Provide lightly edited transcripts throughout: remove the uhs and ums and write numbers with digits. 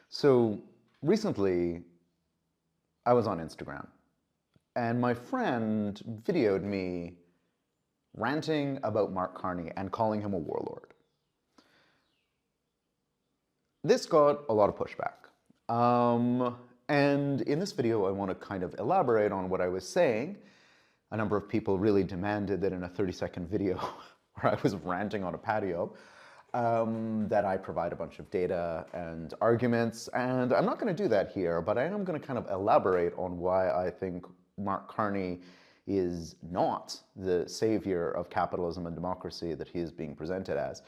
So recently, I was on Instagram, and my friend videoed me ranting about Mark Carney and calling him a warlord. This got a lot of pushback. And in this video, I want to kind of elaborate on what I was saying. A number of people really demanded that in a 30-second video where I was ranting on a patio, that I provide a bunch of data and arguments. And I'm not going to do that here, but I am going to kind of elaborate on why I think Mark Carney is not the savior of capitalism and democracy that he is being presented as.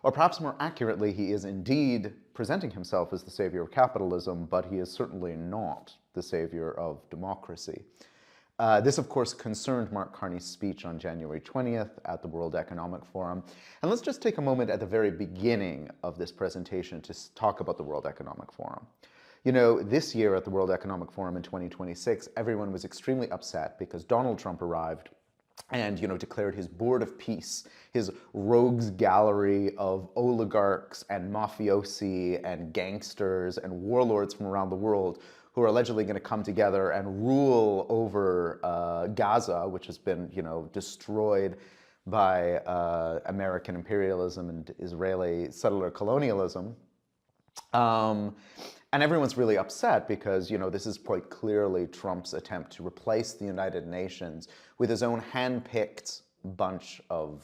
Or perhaps more accurately, he is indeed presenting himself as the savior of capitalism, but he is certainly not the savior of democracy. This, of course, concerned Mark Carney's speech on January 20th at the World Economic Forum. And let's just take a moment at the very beginning of this presentation to talk about the World Economic Forum. You know, this year at the World Economic Forum in 2026, everyone was extremely upset because Donald Trump arrived and, declared his board of peace, his rogues gallery of oligarchs and mafiosi and gangsters and warlords from around the world who are allegedly going to come together and rule over Gaza, which has been, destroyed by American imperialism and Israeli settler colonialism. And everyone's really upset because, this is quite clearly Trump's attempt to replace the United Nations with his own hand-picked bunch of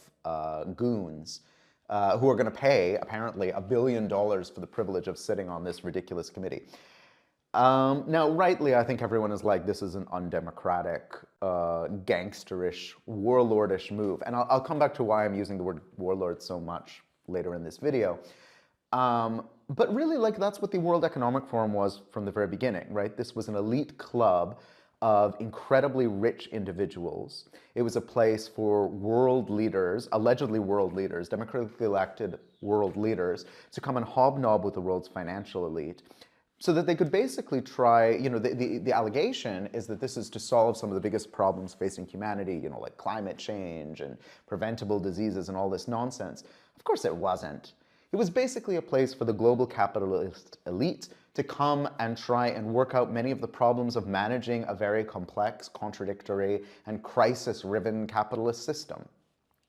goons who are going to pay, apparently, $1 billion for the privilege of sitting on this ridiculous committee. Now, rightly, I think everyone is like, this is an undemocratic, gangsterish, warlordish move. And I'll come back to why I'm using the word warlord so much later in this video. But really, that's what the World Economic Forum was from the very beginning, right? This was an elite club of incredibly rich individuals. It was a place for world leaders, allegedly world leaders, democratically elected world leaders, to come and hobnob with the world's financial elite, so that they could basically try, the allegation is that this is to solve some of the biggest problems facing humanity, like climate change and preventable diseases and all this nonsense. Of course it wasn't. It was basically a place for the global capitalist elite to come and try and work out many of the problems of managing a very complex, contradictory, and crisis-riven capitalist system.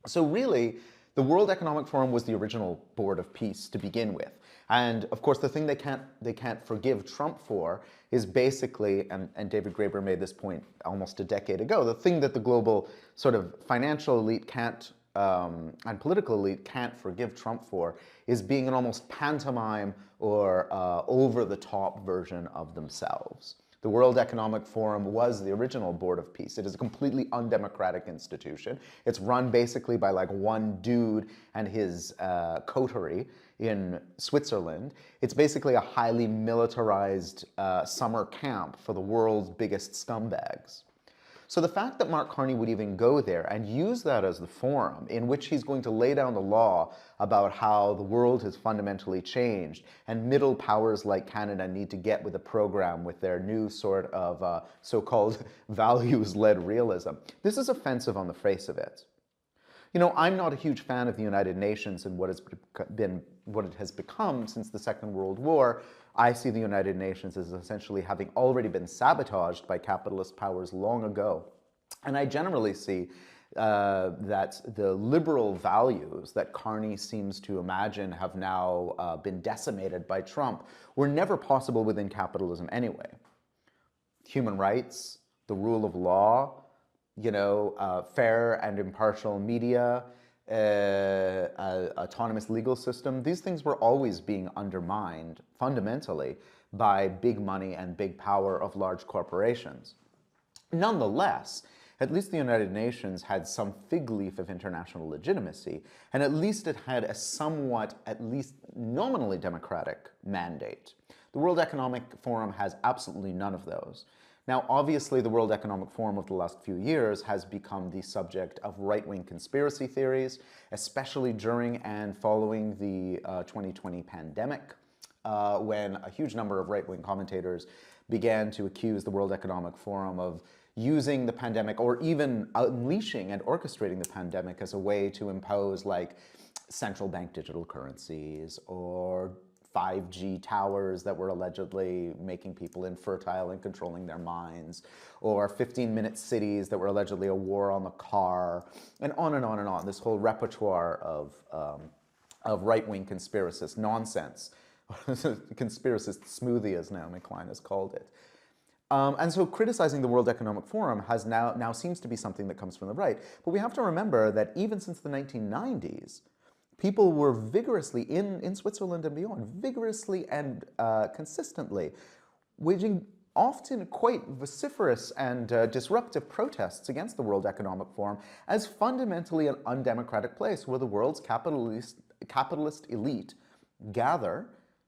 So really, the World Economic Forum was the original board of peace to begin with. And of course, the thing they can't forgive Trump for is basically, and David Graeber made this point almost a decade ago, the thing that the global sort of financial elite can't and political elite can't forgive Trump for is being an almost pantomime or over-the-top version of themselves. The World Economic Forum was the original Board of Peace. It is a completely undemocratic institution. It's run basically by one dude and his coterie in Switzerland. It's basically a highly militarized summer camp for the world's biggest scumbags. So the fact that Mark Carney would even go there and use that as the forum in which he's going to lay down the law about how the world has fundamentally changed and middle powers like Canada need to get with the program with their new sort of so-called values-led realism, this is offensive on the face of it. I'm not a huge fan of the United Nations and what it has become since the Second World War. I see the United Nations as essentially having already been sabotaged by capitalist powers long ago. And I generally see that the liberal values that Carney seems to imagine have now been decimated by Trump were never possible within capitalism anyway. Human rights, the rule of law, fair and impartial media, autonomous legal system, these things were always being undermined fundamentally by big money and big power of large corporations. Nonetheless, at least the United Nations had some fig leaf of international legitimacy, and at least it had a somewhat, at least nominally democratic mandate. The World Economic Forum has absolutely none of those. Now, obviously, the World Economic Forum of the last few years has become the subject of right-wing conspiracy theories, especially during and following the 2020 pandemic, when a huge number of right-wing commentators began to accuse the World Economic Forum of using the pandemic or even unleashing and orchestrating the pandemic as a way to impose central bank digital currencies or 5G towers that were allegedly making people infertile and controlling their minds, or 15-minute cities that were allegedly a war on the car, and on and on and on. This whole repertoire of right-wing conspiracist nonsense. Conspiracist smoothie, as Naomi Klein has called it. And so criticizing the World Economic Forum has now seems to be something that comes from the right. But we have to remember that even since the 1990s, people were vigorously, in Switzerland and beyond, vigorously and consistently waging often quite vociferous and disruptive protests against the World Economic Forum as fundamentally an undemocratic place where the world's capitalist elite gather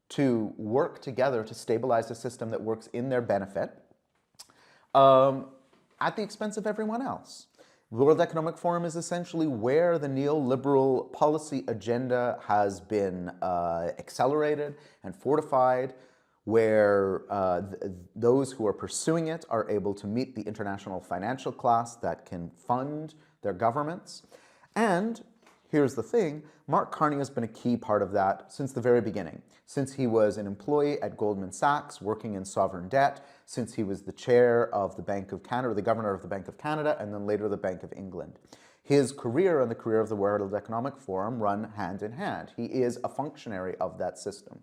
to work together to stabilize a system that works in their benefit at the expense of everyone else. The World Economic Forum is essentially where the neoliberal policy agenda has been accelerated and fortified, where those who are pursuing it are able to meet the international financial class that can fund their governments. And here's the thing, Mark Carney has been a key part of that since the very beginning. Since he was an employee at Goldman Sachs working in sovereign debt, since he was the chair of the Bank of Canada, the governor of the Bank of Canada, and then later the Bank of England. His career and the career of the World Economic Forum run hand in hand. He is a functionary of that system.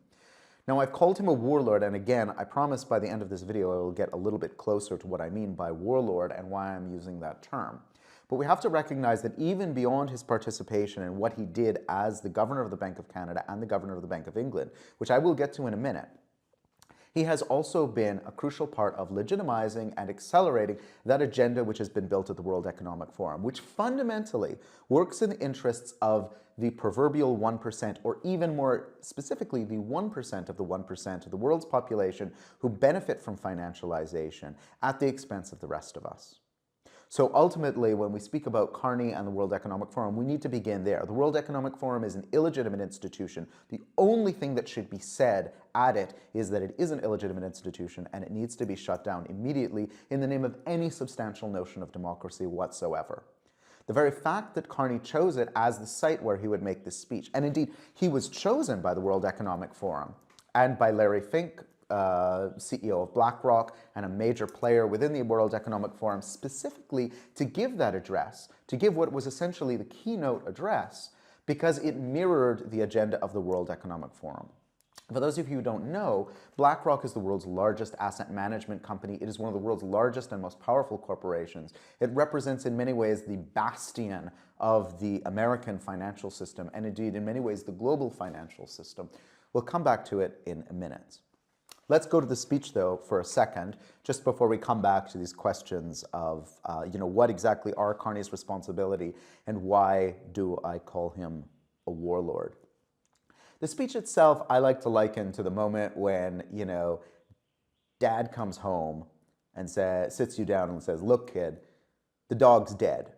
Now, I've called him a warlord, and again, I promise by the end of this video I will get a little bit closer to what I mean by warlord and why I'm using that term. But we have to recognize that even beyond his participation in what he did as the governor of the Bank of Canada and the governor of the Bank of England, which I will get to in a minute, he has also been a crucial part of legitimizing and accelerating that agenda which has been built at the World Economic Forum, which fundamentally works in the interests of the proverbial 1%, or even more specifically, the 1% of the 1% of the world's population who benefit from financialization at the expense of the rest of us. So ultimately, when we speak about Carney and the World Economic Forum, we need to begin there. The World Economic Forum is an illegitimate institution. The only thing that should be said at it is that it is an illegitimate institution and it needs to be shut down immediately in the name of any substantial notion of democracy whatsoever. The very fact that Carney chose it as the site where he would make this speech, and indeed, he was chosen by the World Economic Forum and by Larry Fink, CEO of BlackRock and a major player within the World Economic Forum, specifically to give that address, to give what was essentially the keynote address, because it mirrored the agenda of the World Economic Forum. For those of you who don't know, BlackRock is the world's largest asset management company. It is one of the world's largest and most powerful corporations. It represents in many ways the bastion of the American financial system, and indeed in many ways the global financial system. We'll come back to it in a minute. Let's go to the speech, though, for a second, just before we come back to these questions of, what exactly are Carney's responsibility and why do I call him a warlord? The speech itself, I like to liken to the moment when, dad comes home and sits you down and says, "Look, kid, the dog's dead.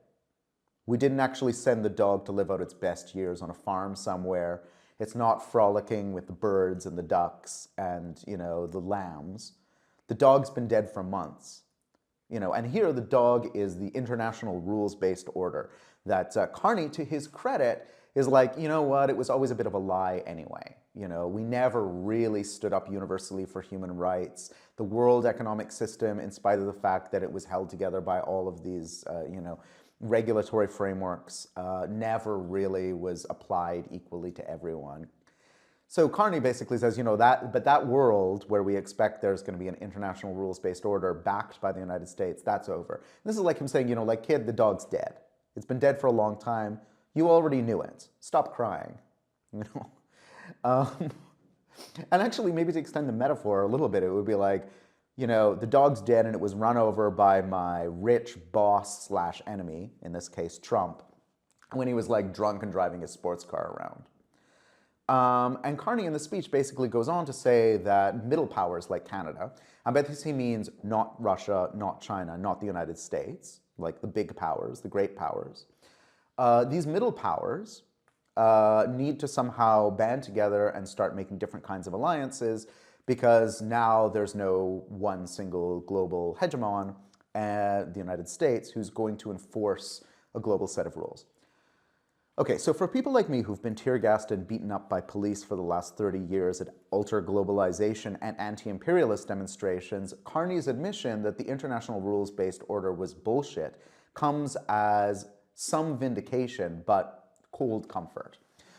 We didn't actually send the dog to live out its best years on a farm somewhere. It's not frolicking with the birds and the ducks and, the lambs. The dog's been dead for months." And here the dog is the international rules-based order that Carney, to his credit, is like, you know what, it was always a bit of a lie anyway. We never really stood up universally for human rights. The world economic system, in spite of the fact that it was held together by all of these, regulatory frameworks, never really was applied equally to everyone. So Carney basically says, that world where we expect there's going to be an international rules-based order backed by the United States, that's over. And this is like him saying, kid, the dog's dead. It's been dead for a long time. You already knew it. Stop crying. And actually, maybe to extend the metaphor a little bit, it would be like, the dog's dead and it was run over by my rich boss / enemy, in this case, Trump, when he was like drunk and driving his sports car around. And Carney in the speech basically goes on to say that middle powers like Canada, and by this he means not Russia, not China, not the United States, like the big powers, the great powers. These middle powers need to somehow band together and start making different kinds of alliances, because now there's no one single global hegemon, the United States, who's going to enforce a global set of rules. Okay, so for people like me who've been tear gassed and beaten up by police for the last 30 years at ultra-globalization and anti-imperialist demonstrations, Carney's admission that the international rules-based order was bullshit comes as some vindication, but cold comfort.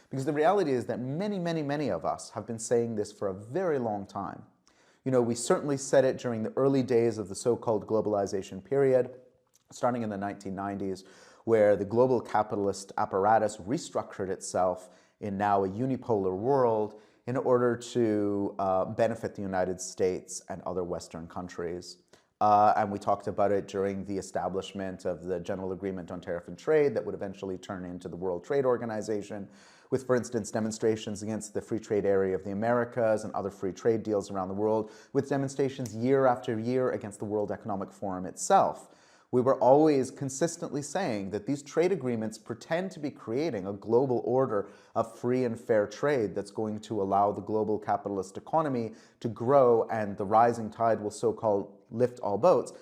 Because the reality is that many of us have been saying this for a very long time. You know, we certainly said it during the early days of the so-called globalization period, starting in the 1990s, where the global capitalist apparatus restructured itself in now a unipolar world in order to benefit the United States and other Western countries. And we talked about it during the establishment of the General Agreement on Tariff and Trade that would eventually turn into the World Trade Organization, with, for instance, demonstrations against the free trade area of the Americas and other free trade deals around the world, with demonstrations year after year against the World Economic Forum itself. We were always consistently saying that these trade agreements pretend to be creating a global order of free and fair trade that's going to allow the global capitalist economy to grow and the rising tide will so-called lift all boats.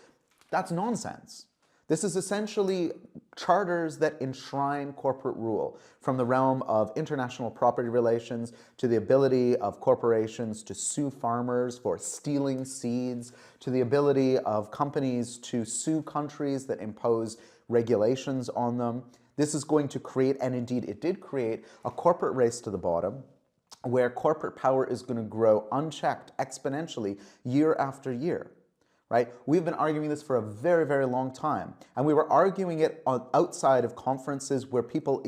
That's nonsense. This is essentially charters that enshrine corporate rule, from the realm of international property relations to the ability of corporations to sue farmers for stealing seeds, to the ability of companies to sue countries that impose regulations on them. This is going to create, and indeed it did create, a corporate race to the bottom, where corporate power is going to grow unchecked exponentially year after year. Right? We've been arguing this for a very long time, and we were arguing it outside of conferences where people,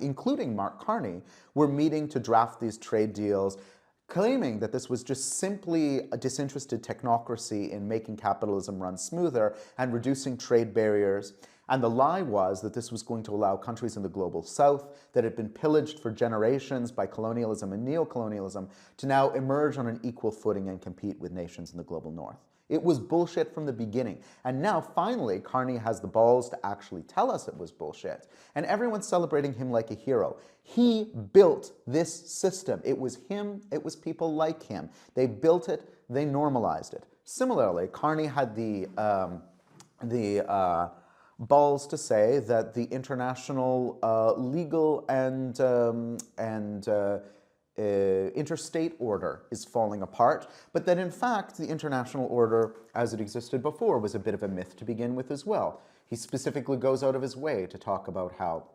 including Mark Carney, were meeting to draft these trade deals, claiming that this was just simply a disinterested technocracy in making capitalism run smoother and reducing trade barriers. And the lie was that this was going to allow countries in the global south that had been pillaged for generations by colonialism and neocolonialism to now emerge on an equal footing and compete with nations in the global north. It was bullshit from the beginning. And now, finally, Carney has the balls to actually tell us it was bullshit. And everyone's celebrating him like a hero. He built this system. It was him, it was people like him. They built it, they normalized it. Similarly, Carney had the balls to say that the international legal and interstate order is falling apart, but that in fact the international order as it existed before was a bit of a myth to begin with as well. He specifically goes out of his way to talk about how,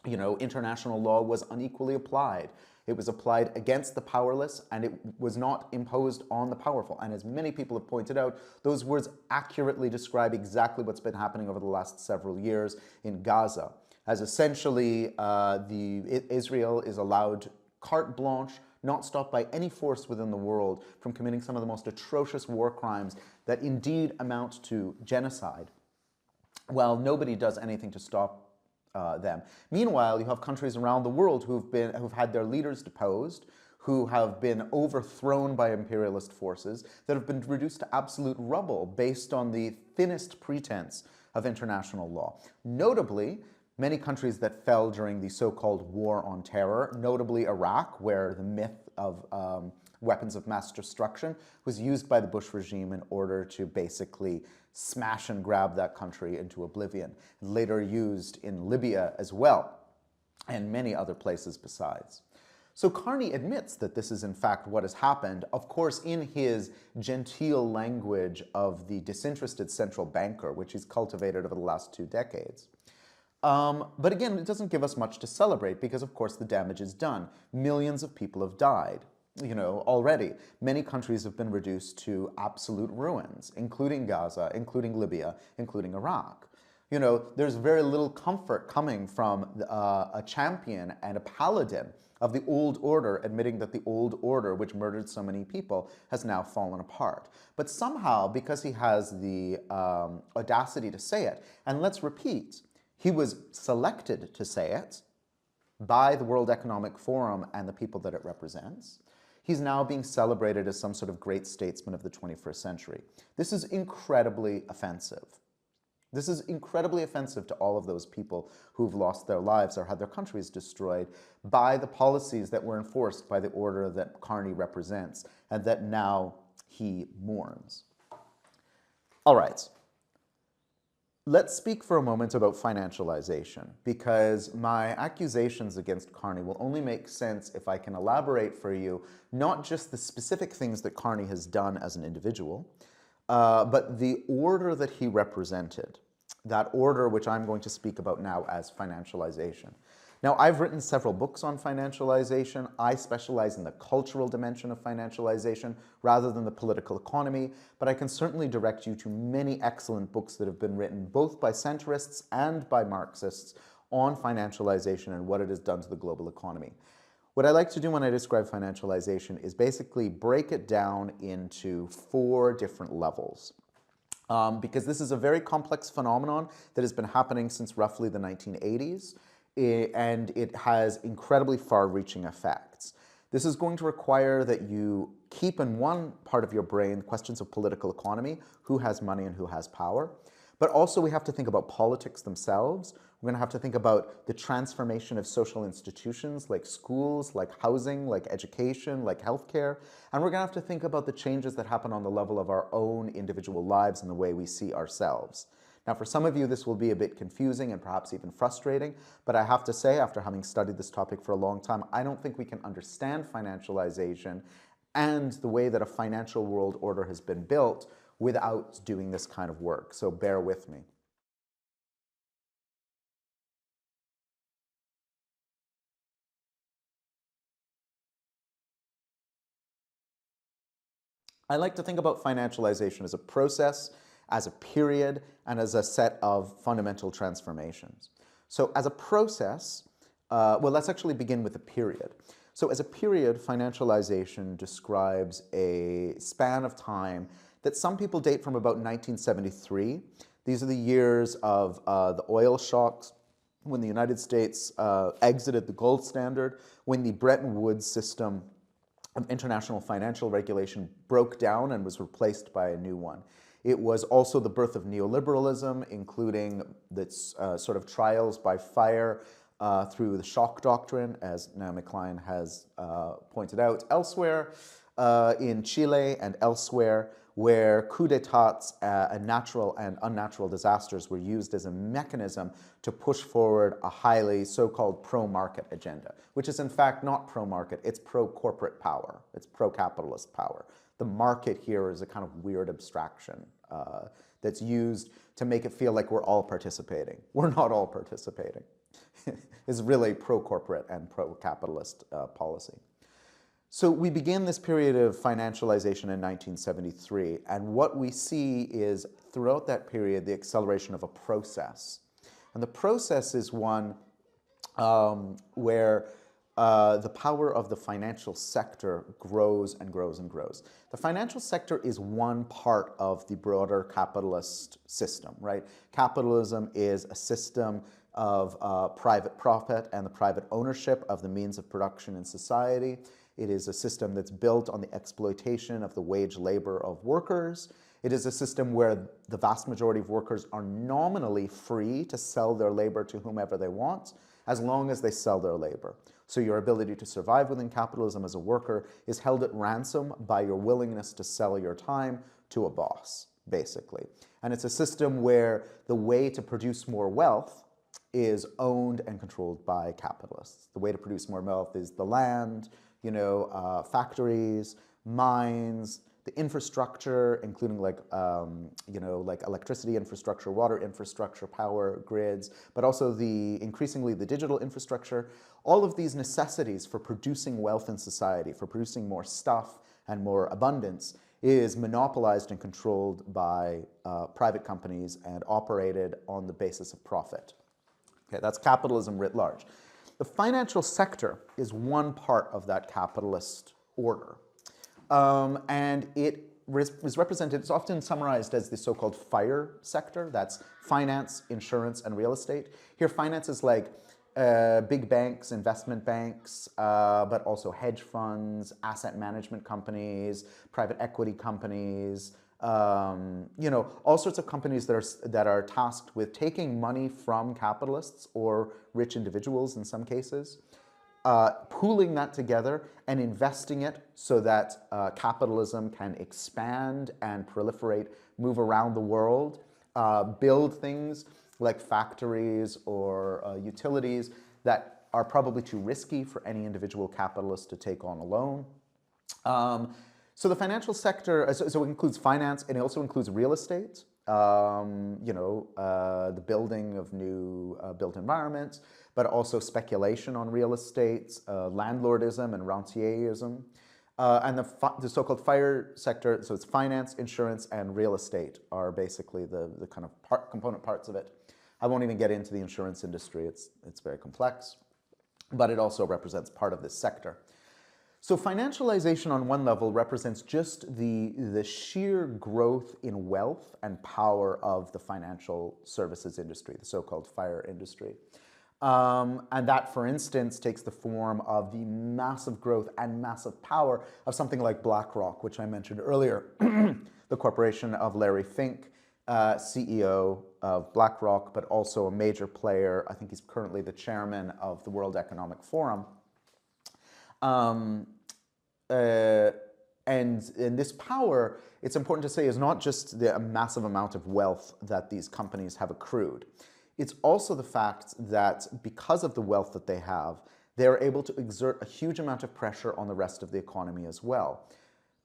you know, international law was unequally applied. It was applied against the powerless and it was not imposed on the powerful. And as many people have pointed out, those words accurately describe exactly what's been happening over the last several years in Gaza, as essentially Israel is allowed carte blanche, not stopped by any force within the world from committing some of the most atrocious war crimes that indeed amount to genocide, while nobody does anything to stop them. Meanwhile, you have countries around the world who've had their leaders deposed, who have been overthrown by imperialist forces, that have been reduced to absolute rubble based on the thinnest pretense of international law. Notably, many countries that fell during the so-called war on terror, notably Iraq, where the myth of weapons of mass destruction was used by the Bush regime in order to basically smash and grab that country into oblivion, later used in Libya as well, and many other places besides. So Carney admits that this is in fact what has happened, of course in his genteel language of the disinterested central banker, which he's cultivated over the last 2 decades. But again, it doesn't give us much to celebrate because, of course, the damage is done. Millions of people have died, you know, already. Many countries have been reduced to absolute ruins, including Gaza, including Libya, including Iraq. You know, there's very little comfort coming from a champion and a paladin of the old order, admitting that the old order, which murdered so many people, has now fallen apart. But somehow, because he has the audacity to say it, and let's repeat, he was selected to say it by the World Economic Forum and the people that it represents. He's now being celebrated as some sort of great statesman of the 21st century. This is incredibly offensive. This is incredibly offensive to all of those people who've lost their lives or had their countries destroyed by the policies that were enforced by the order that Carney represents and that now he mourns. All right. Let's speak for a moment about financialization, because my accusations against Carney will only make sense if I can elaborate for you not just the specific things that Carney has done as an individual, but the order that he represented, that order which I'm going to speak about now as financialization. Now, I've written several books on financialization. I specialize in the cultural dimension of financialization rather than the political economy, but I can certainly direct you to many excellent books that have been written both by centrists and by Marxists on financialization and what it has done to the global economy. What I like to do when I describe financialization is basically break it down into 4 different levels. Because this is a very complex phenomenon that has been happening since roughly the 1980s, and it has incredibly far-reaching effects. This is going to require that you keep in one part of your brain questions of political economy, who has money and who has power. But also we have to think about politics themselves. We're going to have to think about the transformation of social institutions like schools, like housing, like education, like healthcare. And we're going to have to think about the changes that happen on the level of our own individual lives and the way we see ourselves. Now, for some of you, this will be a bit confusing and perhaps even frustrating, but I have to say, after having studied this topic for a long time, I don't think we can understand financialization and the way that a financial world order has been built without doing this kind of work. So bear with me. I like to think about financialization as a process, as a period, and as a set of fundamental transformations. So as a process, well, let's actually begin with a period. So as a period, financialization describes a span of time that some people date from about 1973. These are the years of the oil shocks, when the United States exited the gold standard, when the Bretton Woods system of international financial regulation broke down and was replaced by a new one. It was also the birth of neoliberalism, including its sort of trials by fire through the shock doctrine, as Naomi Klein has pointed out elsewhere, in Chile and elsewhere, where coups d'etats and natural and unnatural disasters were used as a mechanism to push forward a highly so-called pro-market agenda, which is in fact not pro-market, it's pro-corporate power, it's pro-capitalist power. The market here is a kind of weird abstraction that's used to make it feel like we're all participating. We're not all participating. It's really pro-corporate and pro-capitalist policy. So we begin this period of financialization in 1973, and what we see is throughout that period the acceleration of a process. And the process is one where the power of the financial sector grows and grows and grows. The financial sector is one part of the broader capitalist system, right? Capitalism is a system of private profit and the private ownership of the means of production in society. It is a system that's built on the exploitation of the wage labor of workers. It is a system where the vast majority of workers are nominally free to sell their labor to whomever they want, as long as they sell their labor. So your ability to survive within capitalism as a worker is held at ransom by your willingness to sell your time to a boss, basically. And it's a system where the way to produce more wealth is owned and controlled by capitalists. The way to produce more wealth is the land, factories, mines, the infrastructure, including like electricity infrastructure, water infrastructure, power grids, but also increasingly the digital infrastructure. All of these necessities for producing wealth in society, for producing more stuff and more abundance, is monopolized and controlled by private companies and operated on the basis of profit. Okay, that's capitalism writ large. The financial sector is one part of that capitalist order. And it is represented, it's often summarized as the so-called FIRE sector. That's finance, insurance, and real estate. Here, finance is like big banks, investment banks, but also hedge funds, asset management companies, private equity companies, all sorts of companies that are tasked with taking money from capitalists or rich individuals in some cases, pooling that together and investing it so that capitalism can expand and proliferate, move around the world, build things like factories or utilities that are probably too risky for any individual capitalist to take on alone. So the financial sector, so it includes finance, and it also includes real estate, the building of new built environments, but also speculation on real estate, landlordism and rentierism. And the so-called FIRE sector, so it's finance, insurance, and real estate are basically the kind of component parts of it. I won't even get into the insurance industry, it's very complex, but it also represents part of this sector. So financialization on one level represents just the sheer growth in wealth and power of the financial services industry, the so-called FIRE industry. And that, for instance, takes the form of the massive growth and massive power of something like BlackRock, which I mentioned earlier, the corporation of Larry Fink, CEO of BlackRock, but also a major player. I think he's currently the chairman of the World Economic Forum. And this power, it's important to say, is not just the massive amount of wealth that these companies have accrued. It's also the fact that because of the wealth that they have, they're able to exert a huge amount of pressure on the rest of the economy as well.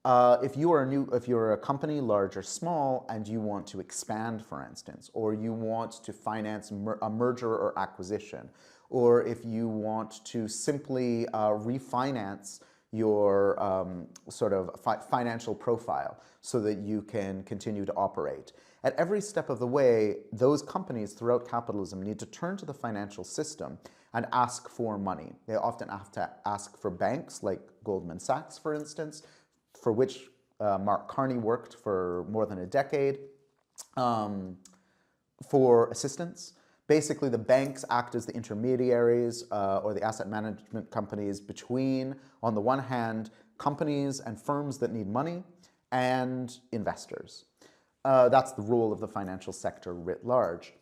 If you're a company, large or small, and you want to expand, for instance, or you want to finance a merger or acquisition, or if you want to simply refinance your sort of financial profile so that you can continue to operate. At every step of the way, those companies throughout capitalism need to turn to the financial system and ask for money. They often have to ask for banks like Goldman Sachs, for instance, for which Mark Carney worked for more than a decade, for assistance. Basically, the banks act as the intermediaries or the asset management companies between, on the one hand, companies and firms that need money and investors. That's the role of the financial sector writ large.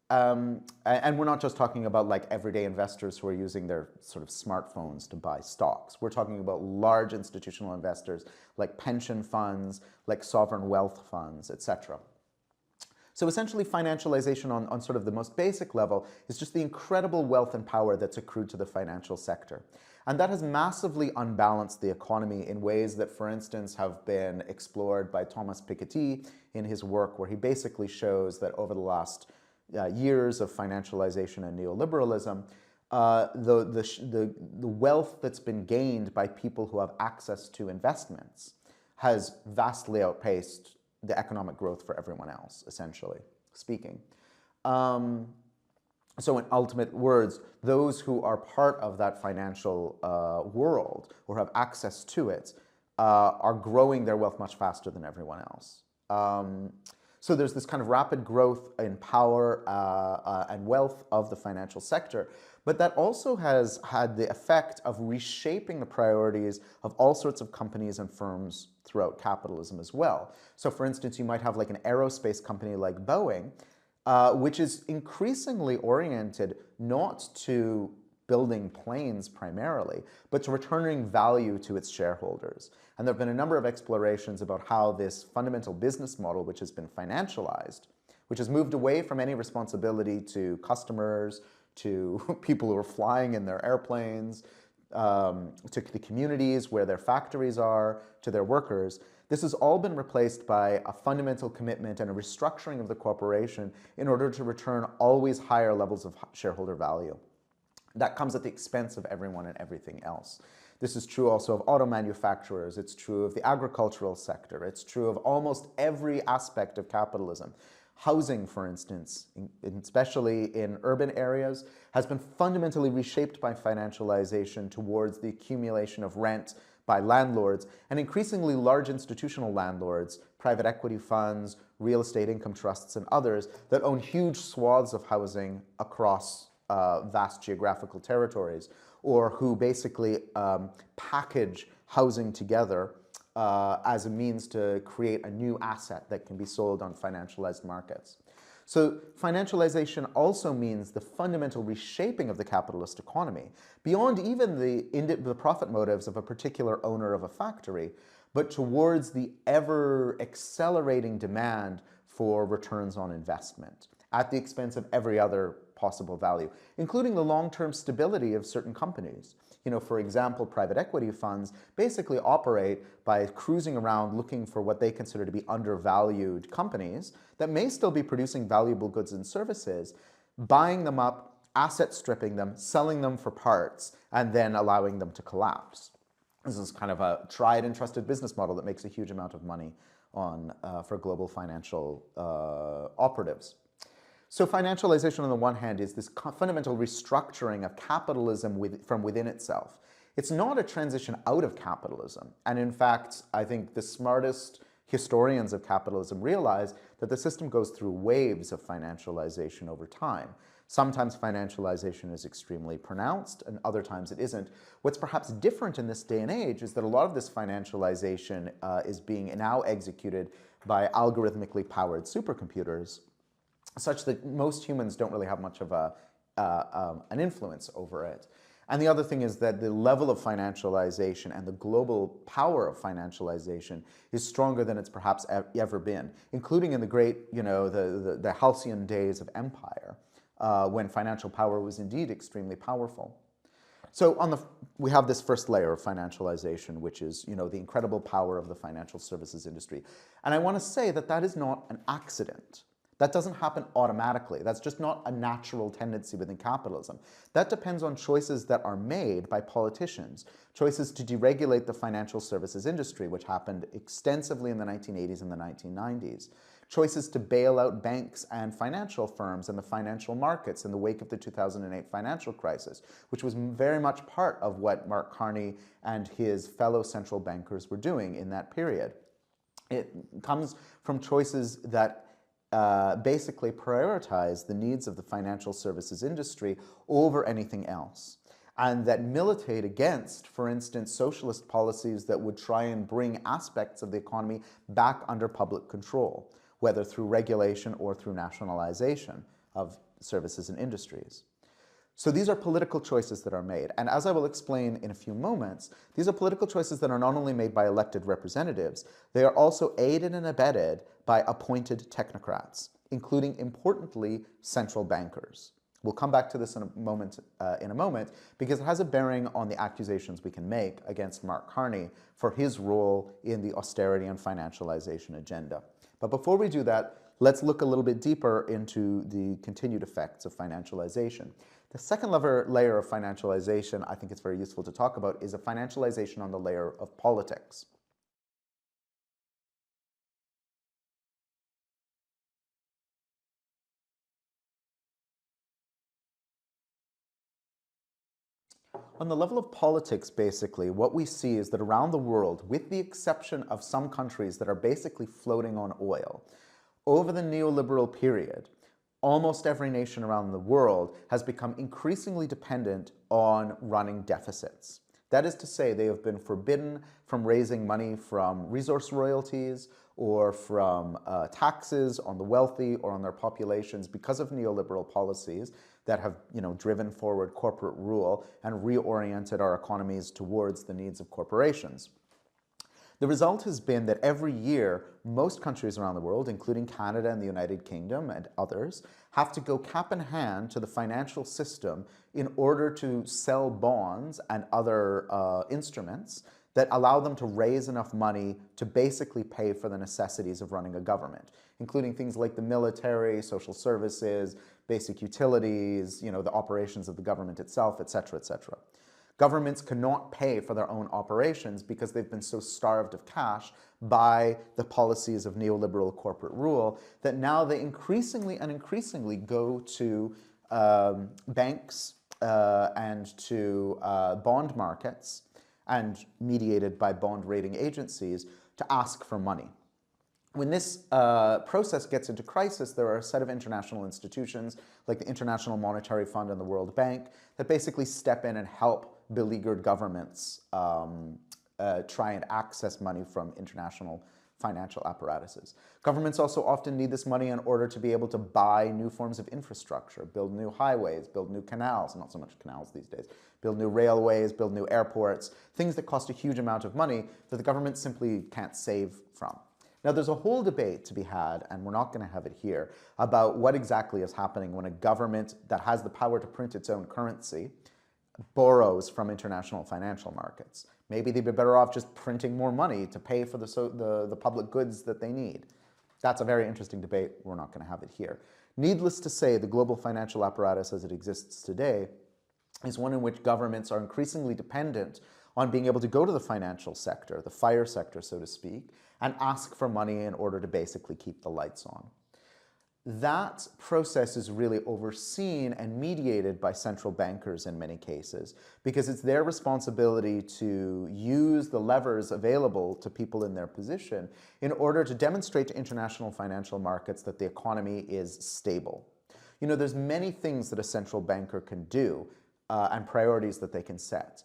And we're not just talking about like everyday investors who are using their sort of smartphones to buy stocks. We're talking about large institutional investors like pension funds, like sovereign wealth funds, etc. So essentially, financialization on sort of the most basic level is just the incredible wealth and power that's accrued to the financial sector. And that has massively unbalanced the economy in ways that, for instance, have been explored by Thomas Piketty in his work, where he basically shows that over the last years of financialization and neoliberalism, the wealth that's been gained by people who have access to investments has vastly outpaced the economic growth for everyone else, essentially speaking. So in ultimate words, those who are part of that financial world or have access to it are growing their wealth much faster than everyone else. So there's this kind of rapid growth in power and wealth of the financial sector, but that also has had the effect of reshaping the priorities of all sorts of companies and firms throughout capitalism as well. So for instance, you might have like an aerospace company like Boeing, which is increasingly oriented not to building planes primarily, but to returning value to its shareholders. And there have been a number of explorations about how this fundamental business model, which has been financialized, which has moved away from any responsibility to customers, to people who are flying in their airplanes, to the communities where their factories are, to their workers. This has all been replaced by a fundamental commitment and a restructuring of the corporation in order to return always higher levels of shareholder value. That comes at the expense of everyone and everything else. This is true also of auto manufacturers, it's true of the agricultural sector, it's true of almost every aspect of capitalism. Housing, for instance, especially in urban areas, has been fundamentally reshaped by financialization towards the accumulation of rent by landlords, and increasingly large institutional landlords, private equity funds, real estate income trusts, and others that own huge swaths of housing across vast geographical territories, or who basically package housing together as a means to create a new asset that can be sold on financialized markets. So financialization also means the fundamental reshaping of the capitalist economy, beyond even the profit motives of a particular owner of a factory, but towards the ever accelerating demand for returns on investment at the expense of every other possible value, including the long-term stability of certain companies. For example, private equity funds basically operate by cruising around looking for what they consider to be undervalued companies that may still be producing valuable goods and services, buying them up, asset stripping them, selling them for parts, and then allowing them to collapse. This is kind of a tried and trusted business model that makes a huge amount of money for global financial operatives. So financialization on the one hand is this fundamental restructuring of capitalism from within itself. It's not a transition out of capitalism. And in fact, I think the smartest historians of capitalism realize that the system goes through waves of financialization over time. Sometimes financialization is extremely pronounced, and other times it isn't. What's perhaps different in this day and age is that a lot of this financialization is being now executed by algorithmically powered supercomputers, such that most humans don't really have much of an influence over it. And the other thing is that the level of financialization and the global power of financialization is stronger than it's perhaps ever been, including in the great, the halcyon days of empire, when financial power was indeed extremely powerful. So we have this first layer of financialization, which is, the incredible power of the financial services industry. And I want to say that that is not an accident. That doesn't happen automatically. That's just not a natural tendency within capitalism. That depends on choices that are made by politicians, choices to deregulate the financial services industry, which happened extensively in the 1980s and the 1990s, choices to bail out banks and financial firms and the financial markets in the wake of the 2008 financial crisis, which was very much part of what Mark Carney and his fellow central bankers were doing in that period. It comes from choices that basically prioritize the needs of the financial services industry over anything else, and that militate against, for instance, socialist policies that would try and bring aspects of the economy back under public control, whether through regulation or through nationalization of services and industries. So these are political choices that are made. And as I will explain in a few moments, these are political choices that are not only made by elected representatives, they are also aided and abetted by appointed technocrats, including, importantly, central bankers. We'll come back to this in a moment, because it has a bearing on the accusations we can make against Mark Carney for his role in the austerity and financialization agenda. But before we do that, let's look a little bit deeper into the continued effects of financialization. The second layer of financialization I think it's very useful to talk about is a financialization on the layer of politics. On the level of politics, basically, what we see is that around the world, with the exception of some countries that are basically floating on oil, over the neoliberal period, almost every nation around the world has become increasingly dependent on running deficits. That is to say, they have been forbidden from raising money from resource royalties or from taxes on the wealthy or on their populations because of neoliberal policies that have driven forward corporate rule and reoriented our economies towards the needs of corporations. The result has been that every year, most countries around the world, including Canada and the United Kingdom and others, have to go cap in hand to the financial system in order to sell bonds and other instruments that allow them to raise enough money to basically pay for the necessities of running a government, including things like the military, social services, basic utilities, the operations of the government itself, et cetera, et cetera. Governments cannot pay for their own operations because they've been so starved of cash by the policies of neoliberal corporate rule that now they increasingly go to banks and to bond markets and mediated by bond rating agencies to ask for money. When this process gets into crisis, there are a set of international institutions like the International Monetary Fund and the World Bank that basically step in and help beleaguered governments try and access money from international financial apparatuses. Governments also often need this money in order to be able to buy new forms of infrastructure, build new highways, build new canals, not so much canals these days, build new railways, build new airports, things that cost a huge amount of money that the government simply can't save from. Now, there's a whole debate to be had, and we're not going to have it here, about what exactly is happening when a government that has the power to print its own currency borrows from international financial markets. Maybe they'd be better off just printing more money to pay for the public goods that they need. That's a very interesting debate. We're not going to have it here. Needless to say, the global financial apparatus as it exists today is one in which governments are increasingly dependent on being able to go to the financial sector, the fire sector, so to speak, and ask for money in order to basically keep the lights on. That process is really overseen and mediated by central bankers in many cases, because it's their responsibility to use the levers available to people in their position in order to demonstrate to international financial markets that the economy is stable. You know, there's many things that a central banker can do and priorities that they can set.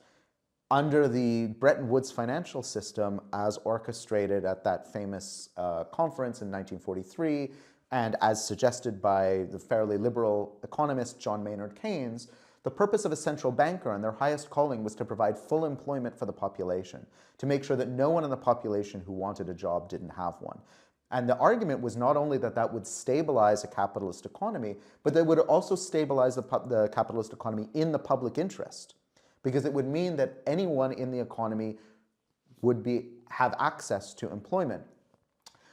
Under the Bretton Woods financial system, as orchestrated at that famous conference in 1943, and as suggested by the fairly liberal economist John Maynard Keynes, the purpose of a central banker and their highest calling was to provide full employment for the population, to make sure that no one in the population who wanted a job didn't have one. And the argument was not only that that would stabilize a capitalist economy, but that it would also stabilize the capitalist economy in the public interest, because it would mean that anyone in the economy would have access to employment.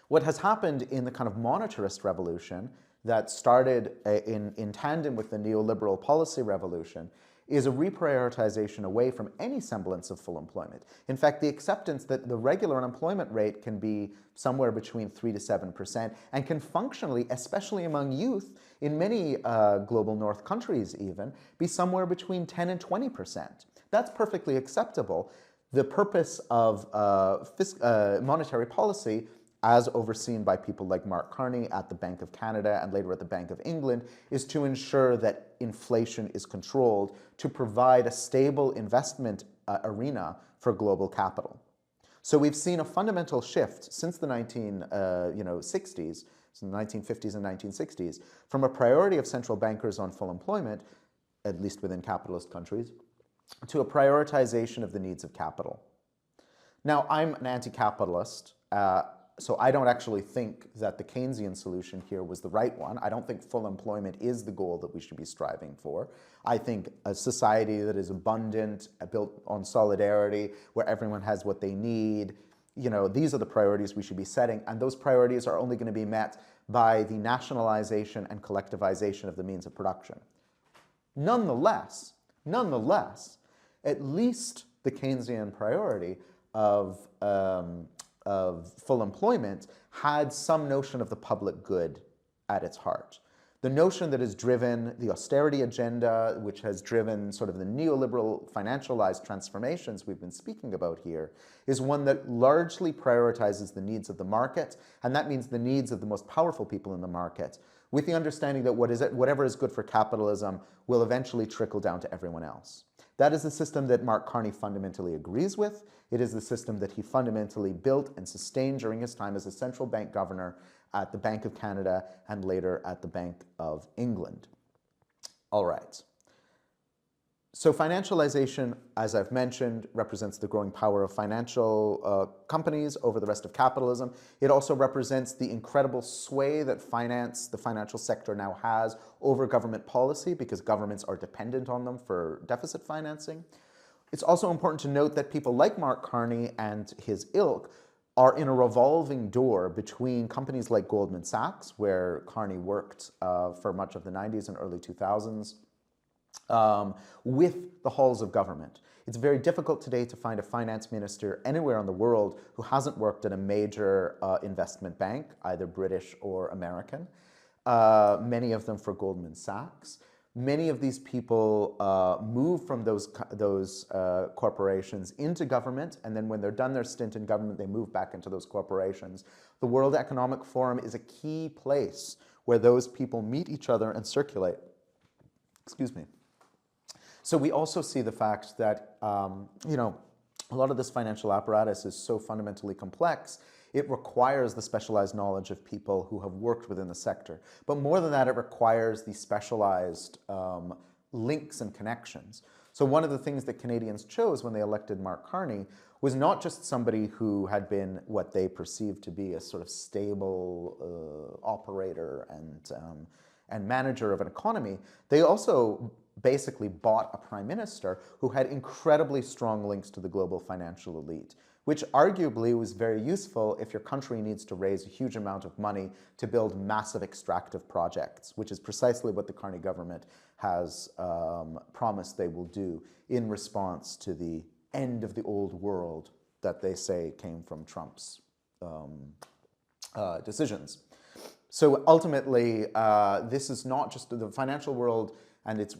What has happened in the kind of monetarist revolution that started in tandem with the neoliberal policy revolution is a reprioritization away from any semblance of full employment. In fact, the acceptance that the regular unemployment rate can be somewhere between 3 to 7% and can functionally, especially among youth, in many global north countries even, be somewhere between 10 and 20%. That's perfectly acceptable. The purpose of monetary policy, as overseen by people like Mark Carney at the Bank of Canada and later at the Bank of England, is to ensure that inflation is controlled, to provide a stable investment arena for global capital. So we've seen a fundamental shift since the 1960s, so the 1950s and 1960s, from a priority of central bankers on full employment, at least within capitalist countries, to a prioritization of the needs of capital. Now, I'm an anti-capitalist, so I don't actually think that the Keynesian solution here was the right one. I don't think full employment is the goal that we should be striving for. I think a society that is abundant, built on solidarity, where everyone has what they need, you know, these are the priorities we should be setting, and those priorities are only going to be met by the nationalization and collectivization of the means of production. Nonetheless, at least the Keynesian priority of full employment had some notion of the public good at its heart. The notion that has driven the austerity agenda, which has driven sort of the neoliberal financialized transformations we've been speaking about here, is one that largely prioritizes the needs of the market, and that means the needs of the most powerful people in the market, with the understanding that whatever is good for capitalism will eventually trickle down to everyone else. That is the system that Mark Carney fundamentally agrees with. It is the system that he fundamentally built and sustained during his time as a central bank governor at the Bank of Canada and later at the Bank of England. All right. So financialization, as I've mentioned, represents the growing power of financial companies over the rest of capitalism. It also represents the incredible sway that the financial sector now has over government policy, because governments are dependent on them for deficit financing. It's also important to note that people like Mark Carney and his ilk are in a revolving door between companies like Goldman Sachs, where Carney worked for much of the 90s and early 2000s, with the halls of government. It's very difficult today to find a finance minister anywhere in the world who hasn't worked at a major investment bank, either British or American, many of them for Goldman Sachs. Many of these people move from those corporations into government, and then when they're done their stint in government, they move back into those corporations. The World Economic Forum is a key place where those people meet each other and circulate. Excuse me. So we also see the fact that, you know, a lot of this financial apparatus is so fundamentally complex, it requires the specialized knowledge of people who have worked within the sector. But more than that, it requires the specialized links and connections. So one of the things that Canadians chose when they elected Mark Carney was not just somebody who had been what they perceived to be a sort of stable operator and manager of an economy. They also basically bought a prime minister who had incredibly strong links to the global financial elite, which arguably was very useful if your country needs to raise a huge amount of money to build massive extractive projects, which is precisely what the Carney government has promised they will do in response to the end of the old world that they say came from Trump's decisions. So ultimately, this is not just the financial world, and its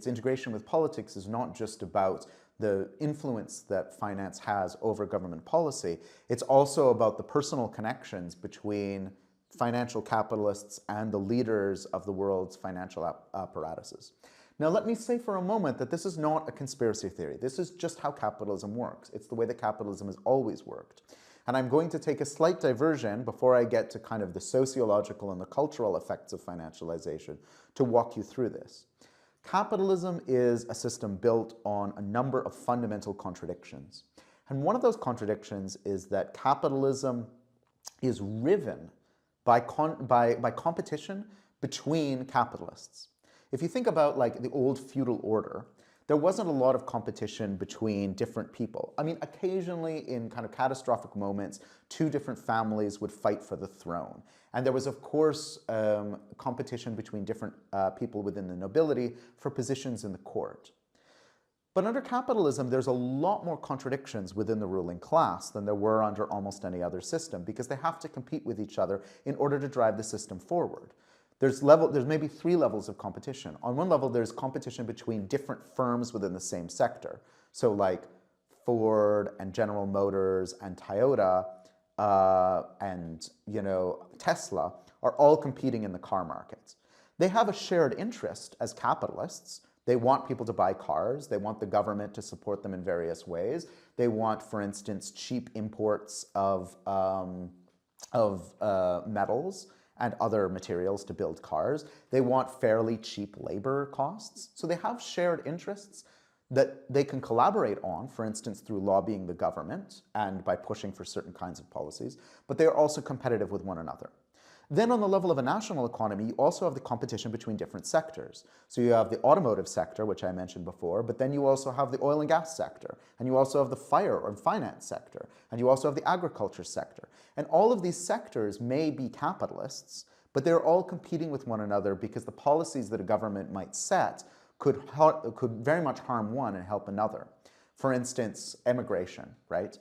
integration with politics is not just about the influence that finance has over government policy. It's also about the personal connections between financial capitalists and the leaders of the world's financial apparatuses. Now, let me say for a moment that this is not a conspiracy theory. This is just how capitalism works. It's the way that capitalism has always worked. And I'm going to take a slight diversion before I get to kind of the sociological and the cultural effects of financialization to walk you through this. Capitalism is a system built on a number of fundamental contradictions. And one of those contradictions is that capitalism is riven by competition between capitalists. If you think about like the old feudal order, there wasn't a lot of competition between different people. I mean, occasionally in kind of catastrophic moments, two different families would fight for the throne. And there was, of course, competition between different people within the nobility for positions in the court. But under capitalism, there's a lot more contradictions within the ruling class than there were under almost any other system, because they have to compete with each other in order to drive the system forward. There's maybe three levels of competition. On one level, there's competition between different firms within the same sector. So like Ford and General Motors and Toyota and Tesla are all competing in the car market. They have a shared interest as capitalists. They want people to buy cars. They want the government to support them in various ways. They want, for instance, cheap imports of metals and other materials to build cars. They want fairly cheap labor costs. So they have shared interests that they can collaborate on, for instance, through lobbying the government and by pushing for certain kinds of policies, but they are also competitive with one another. Then on the level of a national economy, you also have the competition between different sectors. So you have the automotive sector, which I mentioned before, but then you also have the oil and gas sector, and you also have the fire or finance sector, and you also have the agriculture sector. And all of these sectors may be capitalists, but they're all competing with one another because the policies that a government might set could very much harm one and help another. For instance, immigration, right?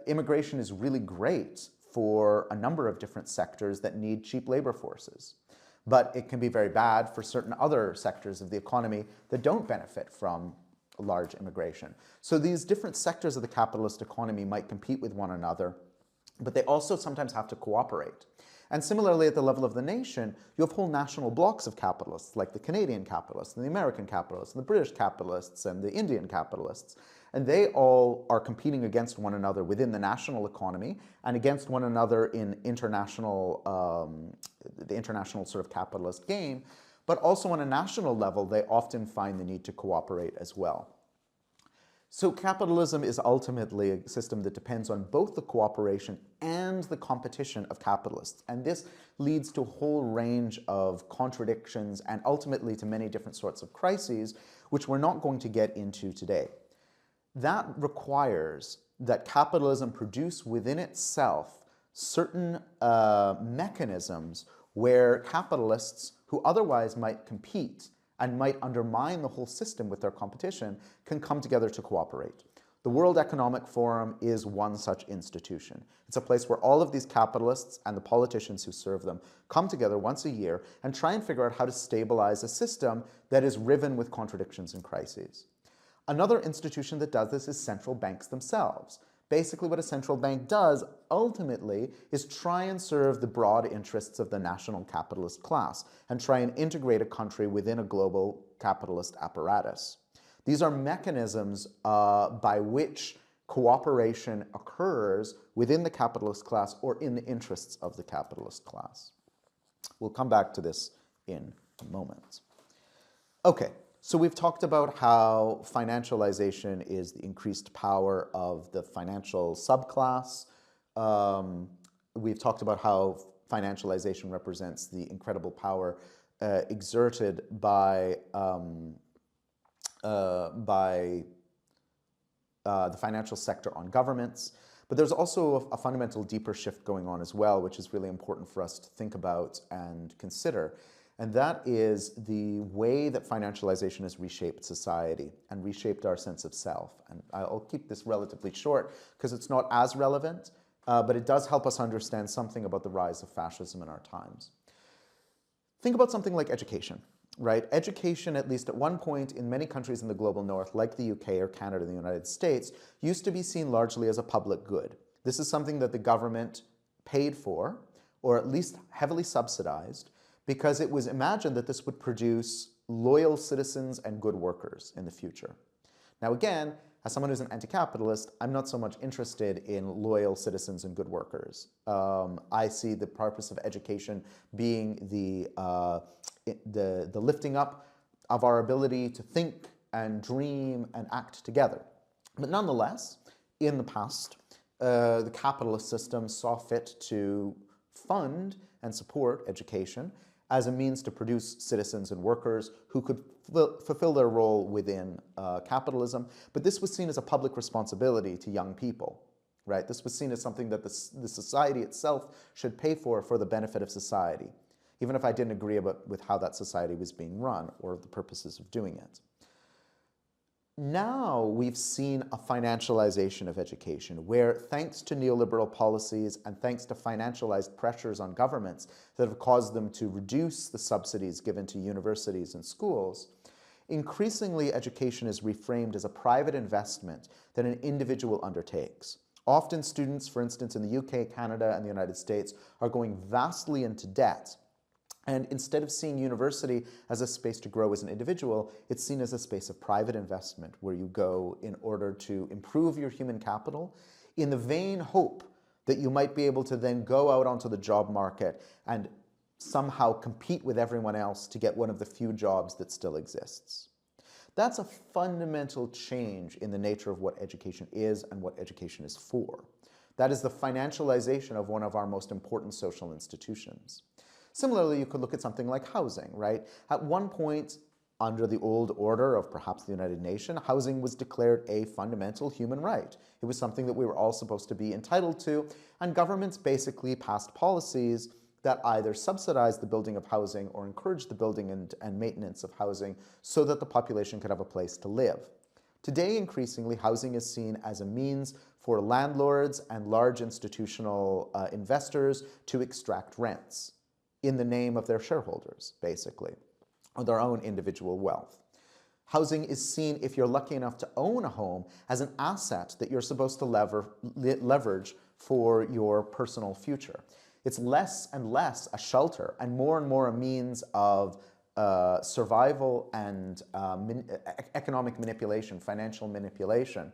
Immigration is really great for a number of different sectors that need cheap labor forces. But it can be very bad for certain other sectors of the economy that don't benefit from large immigration. So these different sectors of the capitalist economy might compete with one another, but they also sometimes have to cooperate. And similarly, at the level of the nation, you have whole national blocks of capitalists, like the Canadian capitalists, and the American capitalists, and the British capitalists, and the Indian capitalists. And they all are competing against one another within the national economy and against one another in the international sort of capitalist game. But also on a national level, they often find the need to cooperate as well. So capitalism is ultimately a system that depends on both the cooperation and the competition of capitalists. And this leads to a whole range of contradictions and ultimately to many different sorts of crises, which we're not going to get into today. That requires that capitalism produce within itself certain mechanisms where capitalists who otherwise might compete and might undermine the whole system with their competition can come together to cooperate. The World Economic Forum is one such institution. It's a place where all of these capitalists and the politicians who serve them come together once a year and try and figure out how to stabilize a system that is riven with contradictions and crises. Another institution that does this is central banks themselves. Basically, what a central bank does, ultimately, is try and serve the broad interests of the national capitalist class and try and integrate a country within a global capitalist apparatus. These are mechanisms by which cooperation occurs within the capitalist class or in the interests of the capitalist class. We'll come back to this in a moment. Okay. So we've talked about how financialization is the increased power of the financial subclass. We've talked about how financialization represents the incredible power exerted by the financial sector on governments. But there's also a fundamental deeper shift going on as well, which is really important for us to think about and consider. And that is the way that financialization has reshaped society and reshaped our sense of self. And I'll keep this relatively short because it's not as relevant, but it does help us understand something about the rise of fascism in our times. Think about something like education, right? Education, at least at one point in many countries in the global north, like the UK or Canada and the United States, used to be seen largely as a public good. This is something that the government paid for, or at least heavily subsidized, because it was imagined that this would produce loyal citizens and good workers in the future. Now again, as someone who's an anti-capitalist, I'm not so much interested in loyal citizens and good workers. I see the purpose of education being the lifting up of our ability to think and dream and act together. But nonetheless, in the past, the capitalist system saw fit to fund and support education as a means to produce citizens and workers who could fulfill their role within capitalism. But this was seen as a public responsibility to young people, right? This was seen as something that the society itself should pay for the benefit of society, even if I didn't agree with how that society was being run or the purposes of doing it. Now we've seen a financialization of education where, thanks to neoliberal policies and thanks to financialized pressures on governments that have caused them to reduce the subsidies given to universities and schools, increasingly education is reframed as a private investment that an individual undertakes. Often students, for instance, in the UK, Canada, and the United States, are going vastly into debt. And instead of seeing university as a space to grow as an individual, it's seen as a space of private investment where you go in order to improve your human capital in the vain hope that you might be able to then go out onto the job market and somehow compete with everyone else to get one of the few jobs that still exists. That's a fundamental change in the nature of what education is and what education is for. That is the financialization of one of our most important social institutions. Similarly, you could look at something like housing, right? At one point, under the old order of perhaps the United Nations, housing was declared a fundamental human right. It was something that we were all supposed to be entitled to, and governments basically passed policies that either subsidized the building of housing or encouraged the building and maintenance of housing so that the population could have a place to live. Today, increasingly, housing is seen as a means for landlords and large institutional investors to extract rents in the name of their shareholders, basically, or their own individual wealth. Housing is seen, if you're lucky enough to own a home, as an asset that you're supposed to leverage for your personal future. It's less and less a shelter and more a means of survival and economic manipulation, financial manipulation.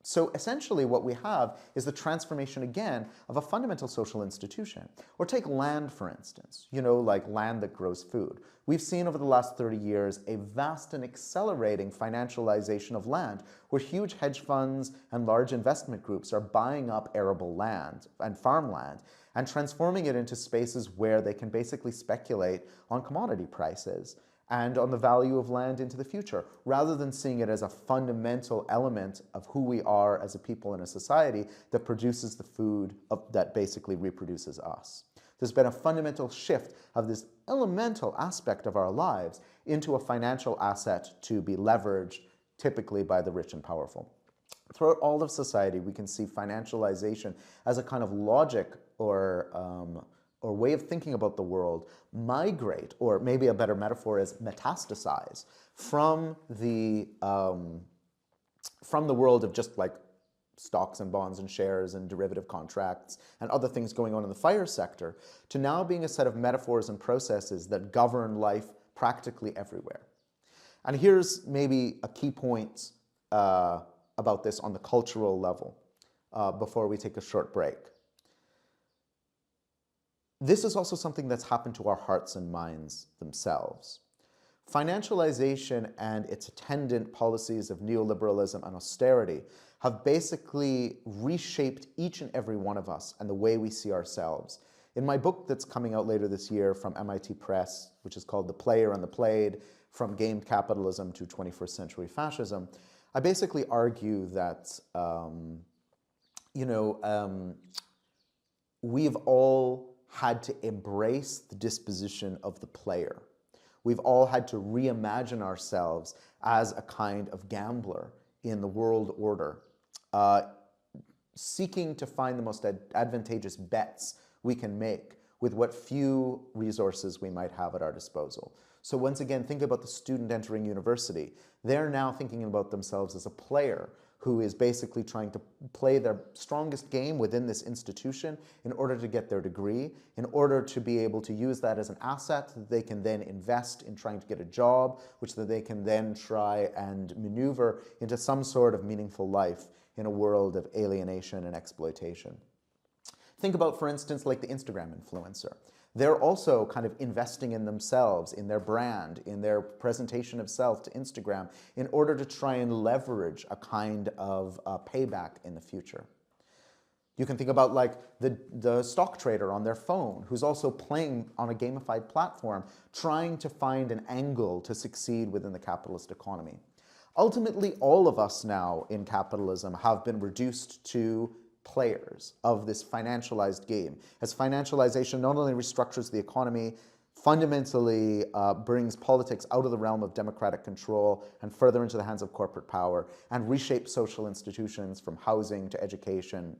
So essentially what we have is the transformation again of a fundamental social institution. Or take land, for instance, like land that grows food. We've seen over the last 30 years a vast and accelerating financialization of land, where huge hedge funds and large investment groups are buying up arable land and farmland and transforming it into spaces where they can basically speculate on commodity prices and on the value of land into the future, rather than seeing it as a fundamental element of who we are as a people in a society that produces the food that basically reproduces us. There's been a fundamental shift of this elemental aspect of our lives into a financial asset to be leveraged, typically by the rich and powerful. Throughout all of society, we can see financialization as a kind of logic or way of thinking about the world migrate, or maybe a better metaphor is metastasize, from the world of just like stocks and bonds and shares and derivative contracts and other things going on in the FIRE sector, to now being a set of metaphors and processes that govern life practically everywhere. And here's maybe a key point about this on the cultural level before we take a short break. This is also something that's happened to our hearts and minds themselves. Financialization and its attendant policies of neoliberalism and austerity have basically reshaped each and every one of us and the way we see ourselves. In my book that's coming out later this year from MIT Press, which is called The Player and the Played, From Gamed Capitalism to 21st Century Fascism, I basically argue that, we've all had to embrace the disposition of the player. We've all had to reimagine ourselves as a kind of gambler in the world order, seeking to find the most advantageous bets we can make with what few resources we might have at our disposal. So once again, think about the student entering university. They're now thinking about themselves as a player who is basically trying to play their strongest game within this institution in order to get their degree, in order to be able to use that as an asset that they can then invest in trying to get a job, which they can then try and maneuver into some sort of meaningful life in a world of alienation and exploitation. Think about, for instance, like the Instagram influencer. They're also kind of investing in themselves, in their brand, in their presentation of self to Instagram in order to try and leverage a kind of payback in the future. You can think about like the stock trader on their phone who's also playing on a gamified platform, trying to find an angle to succeed within the capitalist economy. Ultimately, all of us now in capitalism have been reduced to players of this financialized game, as financialization not only restructures the economy, fundamentally brings politics out of the realm of democratic control and further into the hands of corporate power, and reshapes social institutions from housing to education,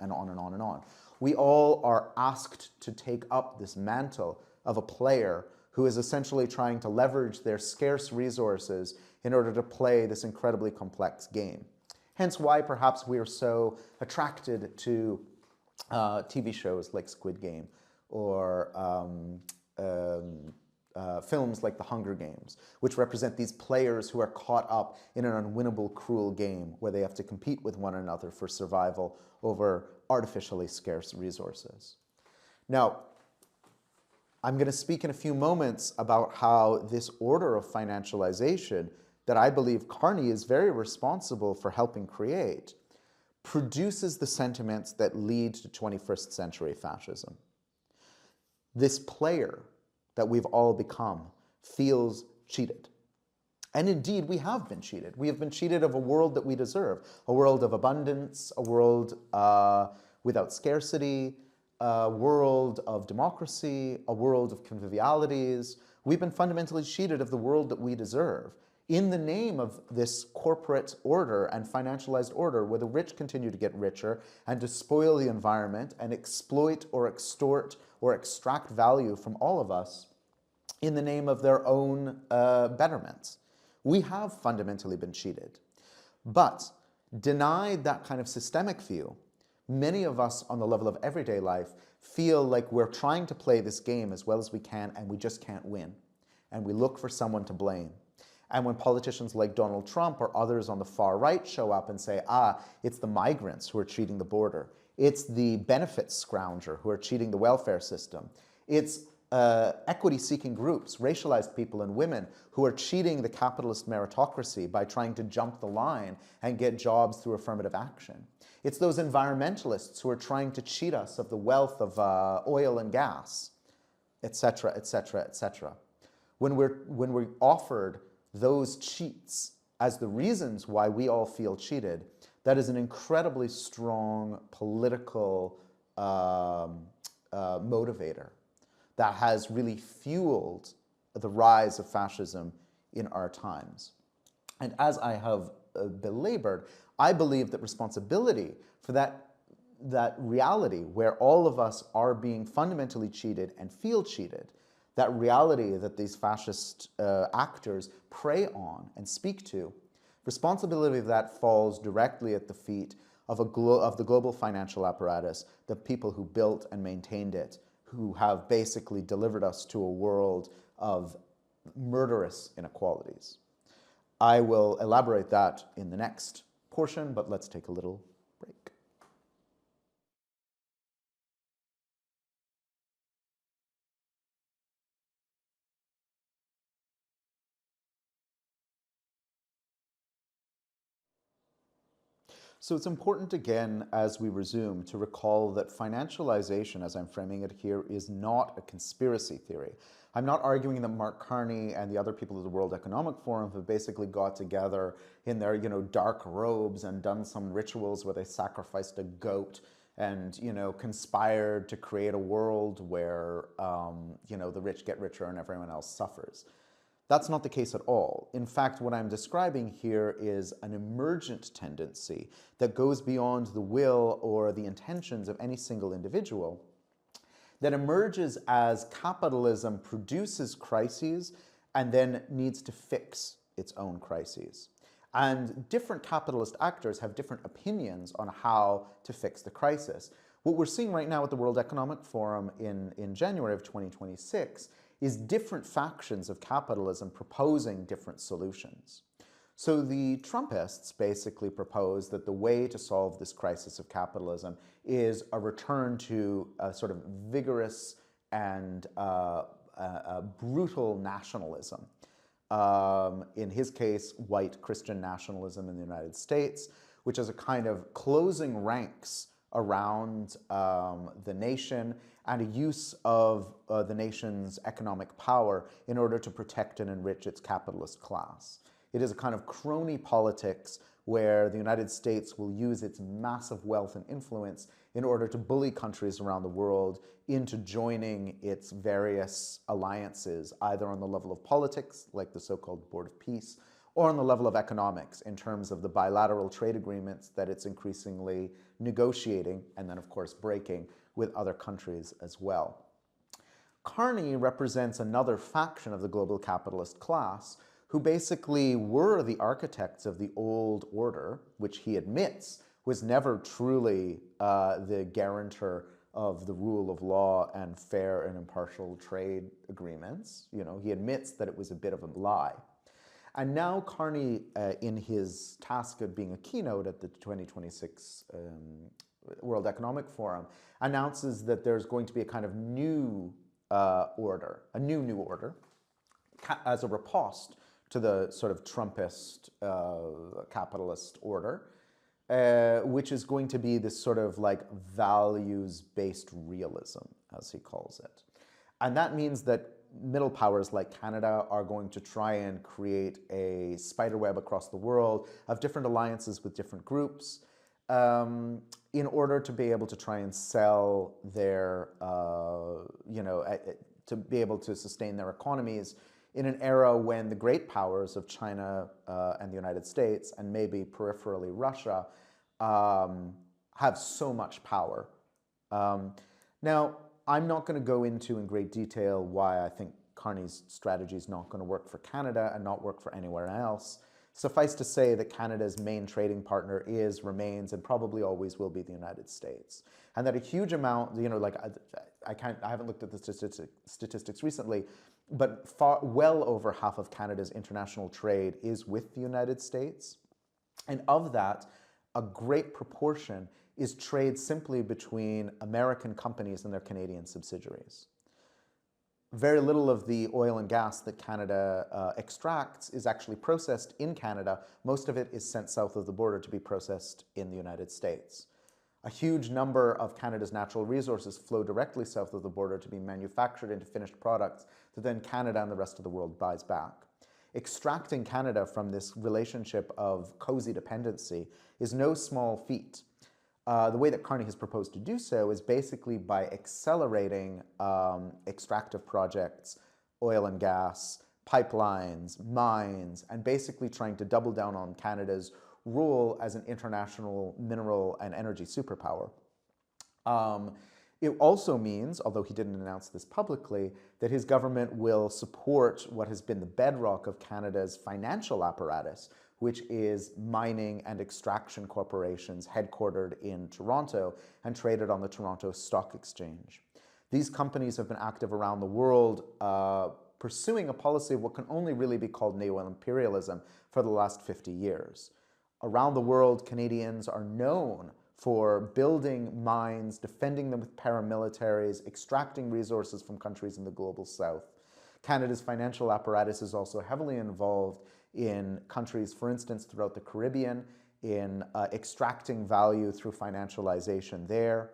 and on and on and on. We all are asked to take up this mantle of a player who is essentially trying to leverage their scarce resources in order to play this incredibly complex game. Hence why perhaps we are so attracted to TV shows like Squid Game or films like The Hunger Games, which represent these players who are caught up in an unwinnable, cruel game where they have to compete with one another for survival over artificially scarce resources. Now, I'm going to speak in a few moments about how this order of financialization that I believe Carney is very responsible for helping create, produces the sentiments that lead to 21st century fascism. This player that we've all become feels cheated. And indeed, we have been cheated. We have been cheated of a world that we deserve, a world of abundance, a world without scarcity, a world of democracy, a world of convivialities. We've been fundamentally cheated of the world that we deserve in the name of this corporate order and financialized order where the rich continue to get richer and to spoil the environment and exploit or extort or extract value from all of us in the name of their own betterment. We have fundamentally been cheated. But denied that kind of systemic view, many of us on the level of everyday life feel like we're trying to play this game as well as we can and we just can't win. And we look for someone to blame. And when politicians like Donald Trump or others on the far right show up and say, it's the migrants who are cheating the border, it's the benefits scrounger who are cheating the welfare system, it's equity-seeking groups, racialized people and women who are cheating the capitalist meritocracy by trying to jump the line and get jobs through affirmative action. It's those environmentalists who are trying to cheat us of the wealth of oil and gas, etc., etc., etc. When we're offered those cheats as the reasons why we all feel cheated, that is an incredibly strong political motivator that has really fueled the rise of fascism in our times. And as I have belabored, I believe that responsibility for that reality where all of us are being fundamentally cheated and feel cheated, that reality that these fascist actors prey on and speak to, responsibility of that falls directly at the feet of the global financial apparatus, the people who built and maintained it, who have basically delivered us to a world of murderous inequalities. I will elaborate that in the next portion, but let's take a little break. So it's important, again, as we resume, to recall that financialization, as I'm framing it here, is not a conspiracy theory. I'm not arguing that Mark Carney and the other people of the World Economic Forum have basically got together in their, dark robes and done some rituals where they sacrificed a goat and, conspired to create a world where, the rich get richer and everyone else suffers. That's not the case at all. In fact, what I'm describing here is an emergent tendency that goes beyond the will or the intentions of any single individual, that emerges as capitalism produces crises and then needs to fix its own crises. And different capitalist actors have different opinions on how to fix the crisis. What we're seeing right now at the World Economic Forum in January of 2026 is different factions of capitalism proposing different solutions. So the Trumpists basically propose that the way to solve this crisis of capitalism is a return to a sort of vigorous and brutal nationalism. In his case, white Christian nationalism in the United States, which is a kind of closing ranks around the nation and a use of the nation's economic power in order to protect and enrich its capitalist class. It is a kind of crony politics where the United States will use its massive wealth and influence in order to bully countries around the world into joining its various alliances, either on the level of politics, like the so-called Board of Peace, or on the level of economics in terms of the bilateral trade agreements that it's increasingly negotiating and then, of course, breaking with other countries as well. Carney represents another faction of the global capitalist class who basically were the architects of the old order, which he admits was never truly the guarantor of the rule of law and fair and impartial trade agreements. He admits that it was a bit of a lie. And now Carney, in his task of being a keynote at the 2026 World Economic Forum, announces that there's going to be a kind of new order, a new order, as a riposte to the sort of Trumpist capitalist order, which is going to be this sort of like values-based realism, as he calls it. And that means that middle powers like Canada are going to try and create a spiderweb across the world of different alliances with different groups in order to be able to try and sell their, to be able to sustain their economies in an era when the great powers of China and the United States, and maybe peripherally Russia, have so much power. Now, I'm not going to go into in great detail why I think Carney's strategy is not going to work for Canada and not work for anywhere else. Suffice to say that Canada's main trading partner is, remains, and probably always will be the United States. And that a huge amount, I haven't looked at the statistics recently, but well over half of Canada's international trade is with the United States. And of that, a great proportion is trade simply between American companies and their Canadian subsidiaries. Very little of the oil and gas that Canada extracts is actually processed in Canada. Most of it is sent south of the border to be processed in the United States. A huge number of Canada's natural resources flow directly south of the border to be manufactured into finished products that then Canada and the rest of the world buys back. Extracting Canada from this relationship of cozy dependency is no small feat. The way that Carney has proposed to do so is basically by accelerating extractive projects, oil and gas, pipelines, mines, and basically trying to double down on Canada's role as an international mineral and energy superpower. It also means, although he didn't announce this publicly, that his government will support what has been the bedrock of Canada's financial apparatus, which is mining and extraction corporations headquartered in Toronto and traded on the Toronto Stock Exchange. These companies have been active around the world pursuing a policy of what can only really be called neo-imperialism for the last 50 years. Around the world, Canadians are known for building mines, defending them with paramilitaries, extracting resources from countries in the global south. Canada's financial apparatus is also heavily involved in countries, for instance, throughout the Caribbean, in extracting value through financialization there.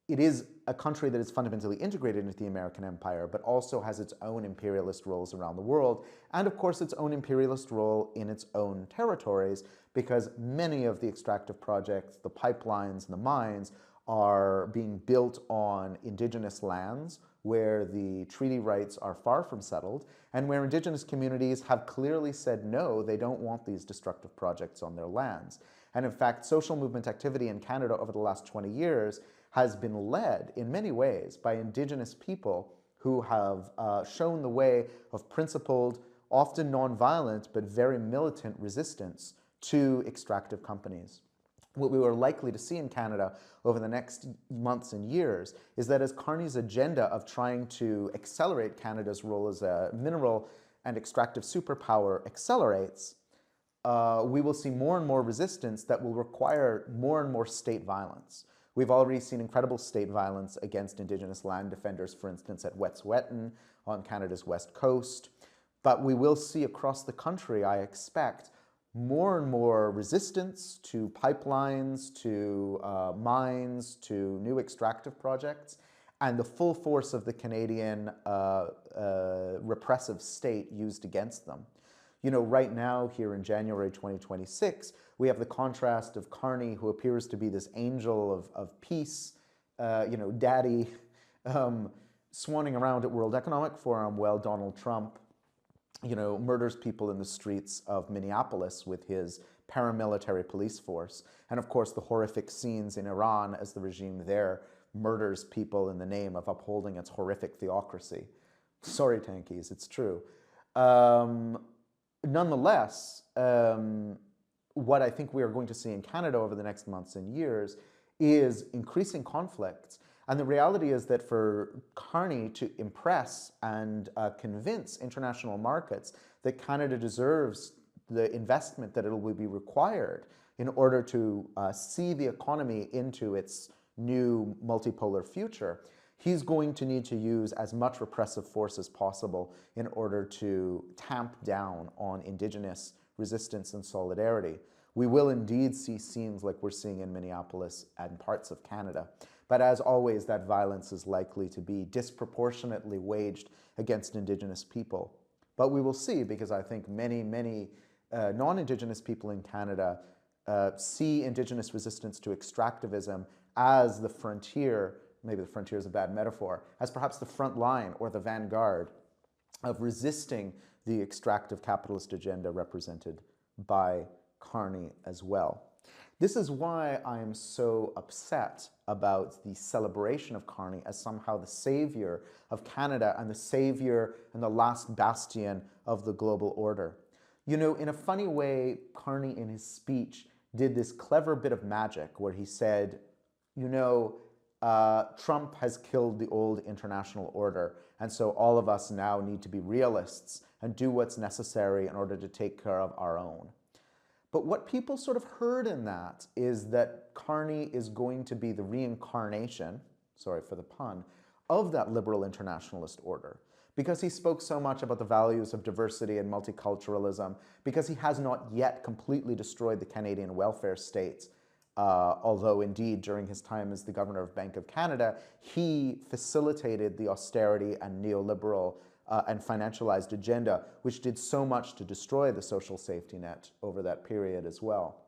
It is a country that is fundamentally integrated into the American empire, but also has its own imperialist roles around the world, and of course its own imperialist role in its own territories, because many of the extractive projects, the pipelines and the mines, are being built on indigenous lands where the treaty rights are far from settled, and where indigenous communities have clearly said no, they don't want these destructive projects on their lands. And in fact, social movement activity in Canada over the last 20 years has been led in many ways by indigenous people who have shown the way of principled, often nonviolent, but very militant resistance to extractive companies. What we are likely to see in Canada over the next months and years is that as Carney's agenda of trying to accelerate Canada's role as a mineral and extractive superpower accelerates, we will see more and more resistance that will require more and more state violence. We've already seen incredible state violence against Indigenous land defenders, for instance, at Wet'suwet'en on Canada's west coast. But we will see across the country, I expect, more and more resistance to pipelines, to mines, to new extractive projects, and the full force of the Canadian repressive state used against them. You know, right now, here in January 2026, we have the contrast of Carney, who appears to be this angel of peace, you know, daddy, swanning around at World Economic Forum, while Donald Trump, you know, murders people in the streets of Minneapolis with his paramilitary police force. And of course, the horrific scenes in Iran as the regime there murders people in the name of upholding its horrific theocracy. Sorry, tankies, it's true. Nonetheless, what I think we are going to see in Canada over the next months and years is increasing conflicts. And the reality is that for Carney to impress and convince international markets that Canada deserves the investment that it will be required in order to see the economy into its new multipolar future, he's going to need to use as much repressive force as possible in order to tamp down on Indigenous resistance and solidarity. We will indeed see scenes like we're seeing in Minneapolis and parts of Canada. But as always, that violence is likely to be disproportionately waged against Indigenous people. But we will see, because I think many non-Indigenous people in Canada see Indigenous resistance to extractivism as the frontier, maybe the frontier is a bad metaphor, as perhaps the front line or the vanguard of resisting the extractive capitalist agenda represented by Carney as well. This is why I am so upset about the celebration of Carney as somehow the savior of Canada and the savior and the last bastion of the global order. You know, in a funny way, Carney in his speech did this clever bit of magic where he said, you know, Trump has killed the old international order, and so all of us now need to be realists and do what's necessary in order to take care of our own. But what people sort of heard in that is that Carney is going to be the reincarnation, sorry for the pun, of that liberal internationalist order, because he spoke so much about the values of diversity and multiculturalism, because he has not yet completely destroyed the Canadian welfare state. Although indeed, during his time as the governor of Bank of Canada, he facilitated the austerity and neoliberal and financialized agenda, which did so much to destroy the social safety net over that period as well,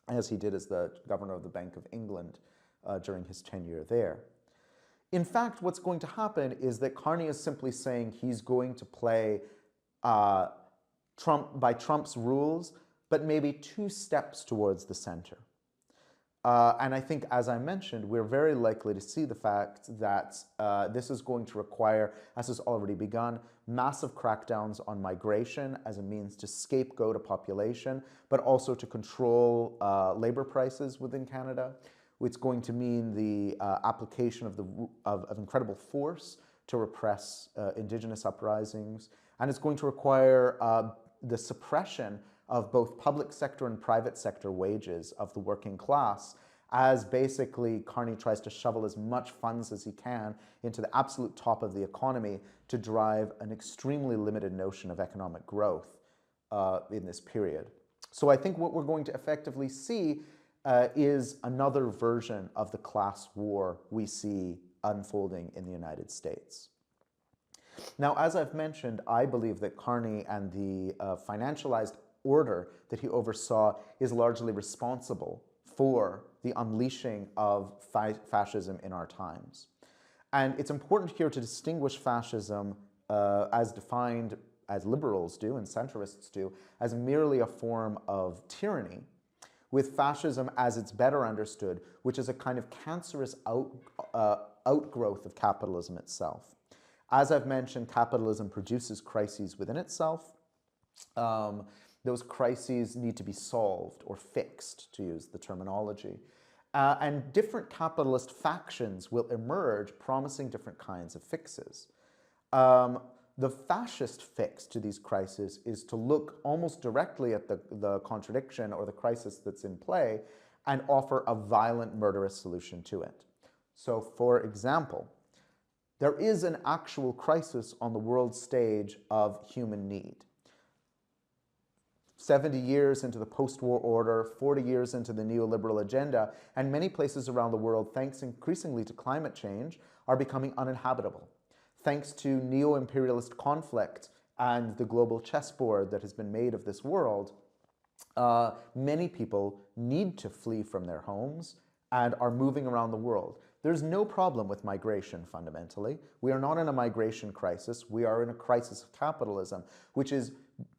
as he did as the governor of the Bank of England during his tenure there. In fact, what's going to happen is that Carney is simply saying he's going to play Trump by Trump's rules, but maybe 2 steps towards the center. And I think, as I mentioned, we're very likely to see the fact that this is going to require, as has already begun, massive crackdowns on migration as a means to scapegoat a population, but also to control labor prices within Canada. It's going to mean the application of incredible force to repress Indigenous uprisings, and it's going to require the suppression of both public sector and private sector wages of the working class, as basically Carney tries to shovel as much funds as he can into the absolute top of the economy to drive an extremely limited notion of economic growth in this period. So I think what we're going to effectively see is another version of the class war we see unfolding in the United States. Now, as I've mentioned, I believe that Carney and the financialized order that he oversaw is largely responsible for the unleashing of fascism in our times. And it's important here to distinguish fascism as defined as liberals do and centrists do, as merely a form of tyranny, with fascism as it's better understood, which is a kind of cancerous outgrowth of capitalism itself. As I've mentioned, capitalism produces crises within itself. Those crises need to be solved or fixed, to use the terminology. And different capitalist factions will emerge promising different kinds of fixes. The fascist fix to these crises is to look almost directly at the contradiction or the crisis that's in play and offer a violent, murderous solution to it. So, for example, there is an actual crisis on the world stage of human need. 70 years into the post-war order, 40 years into the neoliberal agenda, and many places around the world, thanks increasingly to climate change, are becoming uninhabitable. Thanks to neo-imperialist conflict and the global chessboard that has been made of this world, many people need to flee from their homes and are moving around the world. There's no problem with migration, fundamentally. We are not in a migration crisis. We are in a crisis of capitalism, which is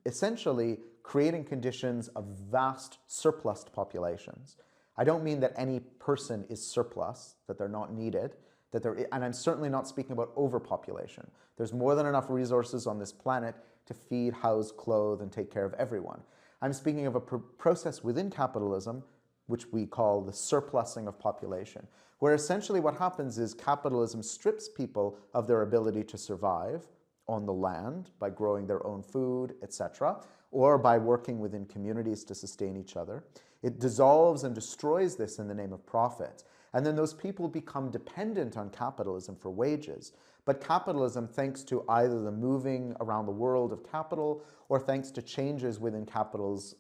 essentially creating conditions of vast surplused populations. I don't mean that any person is surplus, that they're not needed, and I'm certainly not speaking about overpopulation. There's more than enough resources on this planet to feed, house, clothe, and take care of everyone. I'm speaking of a process within capitalism, which we call the surplusing of population, where essentially what happens is capitalism strips people of their ability to survive on the land by growing their own food, etc., or by working within communities to sustain each other. It dissolves and destroys this in the name of profit. And then those people become dependent on capitalism for wages. But capitalism, thanks to either the moving around the world of capital or thanks to changes within capital's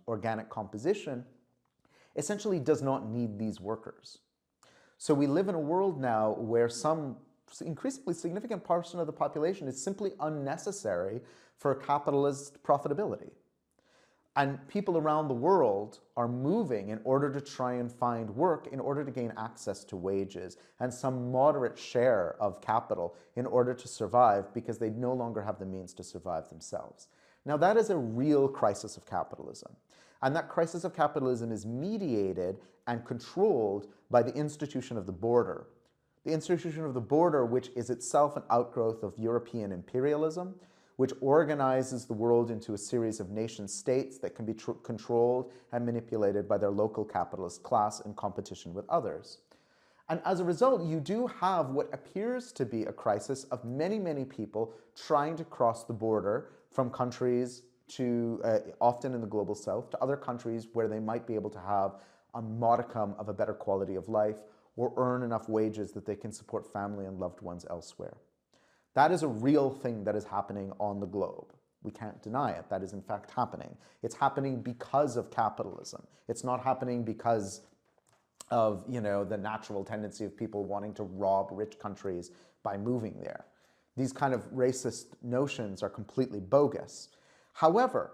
organic composition, essentially does not need these workers. So we live in a world now where some increasingly significant portion of the population is simply unnecessary for capitalist profitability. And people around the world are moving in order to try and find work, in order to gain access to wages and some moderate share of capital in order to survive, because they no longer have the means to survive themselves. Now, that is a real crisis of capitalism. And that crisis of capitalism is mediated and controlled by the institution of the border. The institution of the border, which is itself an outgrowth of European imperialism, which organizes the world into a series of nation states that can be controlled and manipulated by their local capitalist class in competition with others. And as a result, you do have what appears to be a crisis of many, many people trying to cross the border from countries to, often in the global south, to other countries where they might be able to have a modicum of a better quality of life or earn enough wages that they can support family and loved ones elsewhere. That is a real thing that is happening on the globe. We can't deny it. That is in fact happening. It's happening because of capitalism. It's not happening because of, the natural tendency of people wanting to rob rich countries by moving there. These kind of racist notions are completely bogus. However,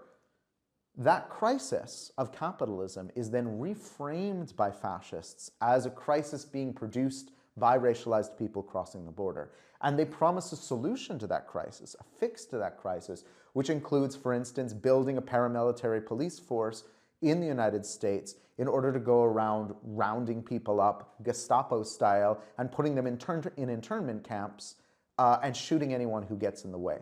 that crisis of capitalism is then reframed by fascists as a crisis being produced by racialized people crossing the border. And they promise a solution to that crisis, a fix to that crisis, which includes, for instance, building a paramilitary police force in the United States in order to go around rounding people up, Gestapo style, and putting them in internment camps and shooting anyone who gets in the way.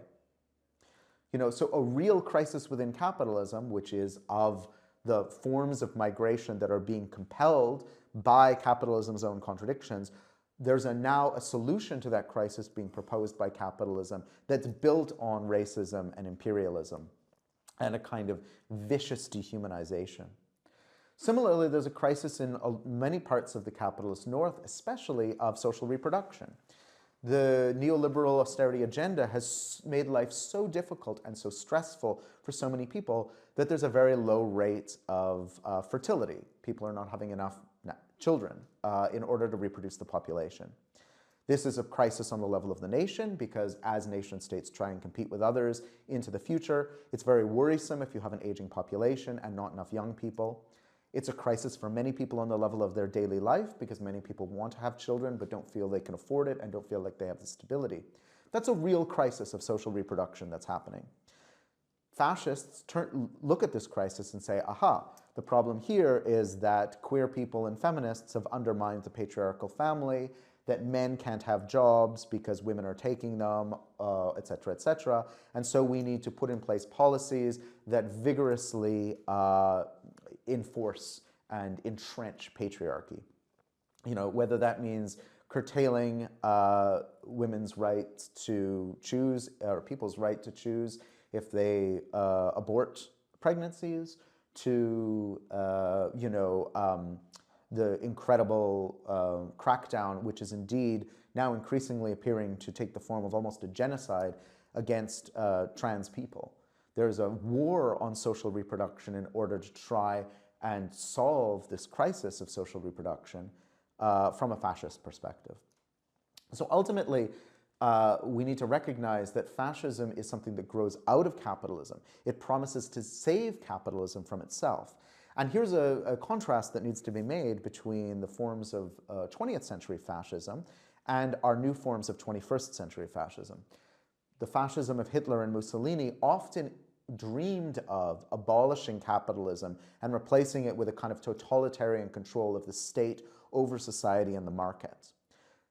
So a real crisis within capitalism, which is of the forms of migration that are being compelled by capitalism's own contradictions, there's now a solution to that crisis being proposed by capitalism that's built on racism and imperialism and a kind of vicious dehumanization. Similarly, there's a crisis in many parts of the capitalist North, especially of social reproduction. The neoliberal austerity agenda has made life so difficult and so stressful for so many people that there's a very low rate of fertility. People are not having enough children in order to reproduce the population. This is a crisis on the level of the nation because as nation states try and compete with others into the future, it's very worrisome if you have an aging population and not enough young people. It's a crisis for many people on the level of their daily life because many people want to have children but don't feel they can afford it and don't feel like they have the stability. That's a real crisis of social reproduction that's happening. Fascists look at this crisis and say, aha, the problem here is that queer people and feminists have undermined the patriarchal family, that men can't have jobs because women are taking them, et cetera, et cetera. And so we need to put in place policies that vigorously enforce and entrench patriarchy. You know, whether that means curtailing women's right to choose, or people's right to choose if they abort pregnancies, to, the incredible crackdown, which is indeed now increasingly appearing to take the form of almost a genocide against trans people. There's a war on social reproduction in order to try and solve this crisis of social reproduction from a fascist perspective. So ultimately, we need to recognize that fascism is something that grows out of capitalism. It promises to save capitalism from itself. And here's a contrast that needs to be made between the forms of 20th century fascism and our new forms of 21st century fascism. The fascism of Hitler and Mussolini often dreamed of abolishing capitalism and replacing it with a kind of totalitarian control of the state over society and the market.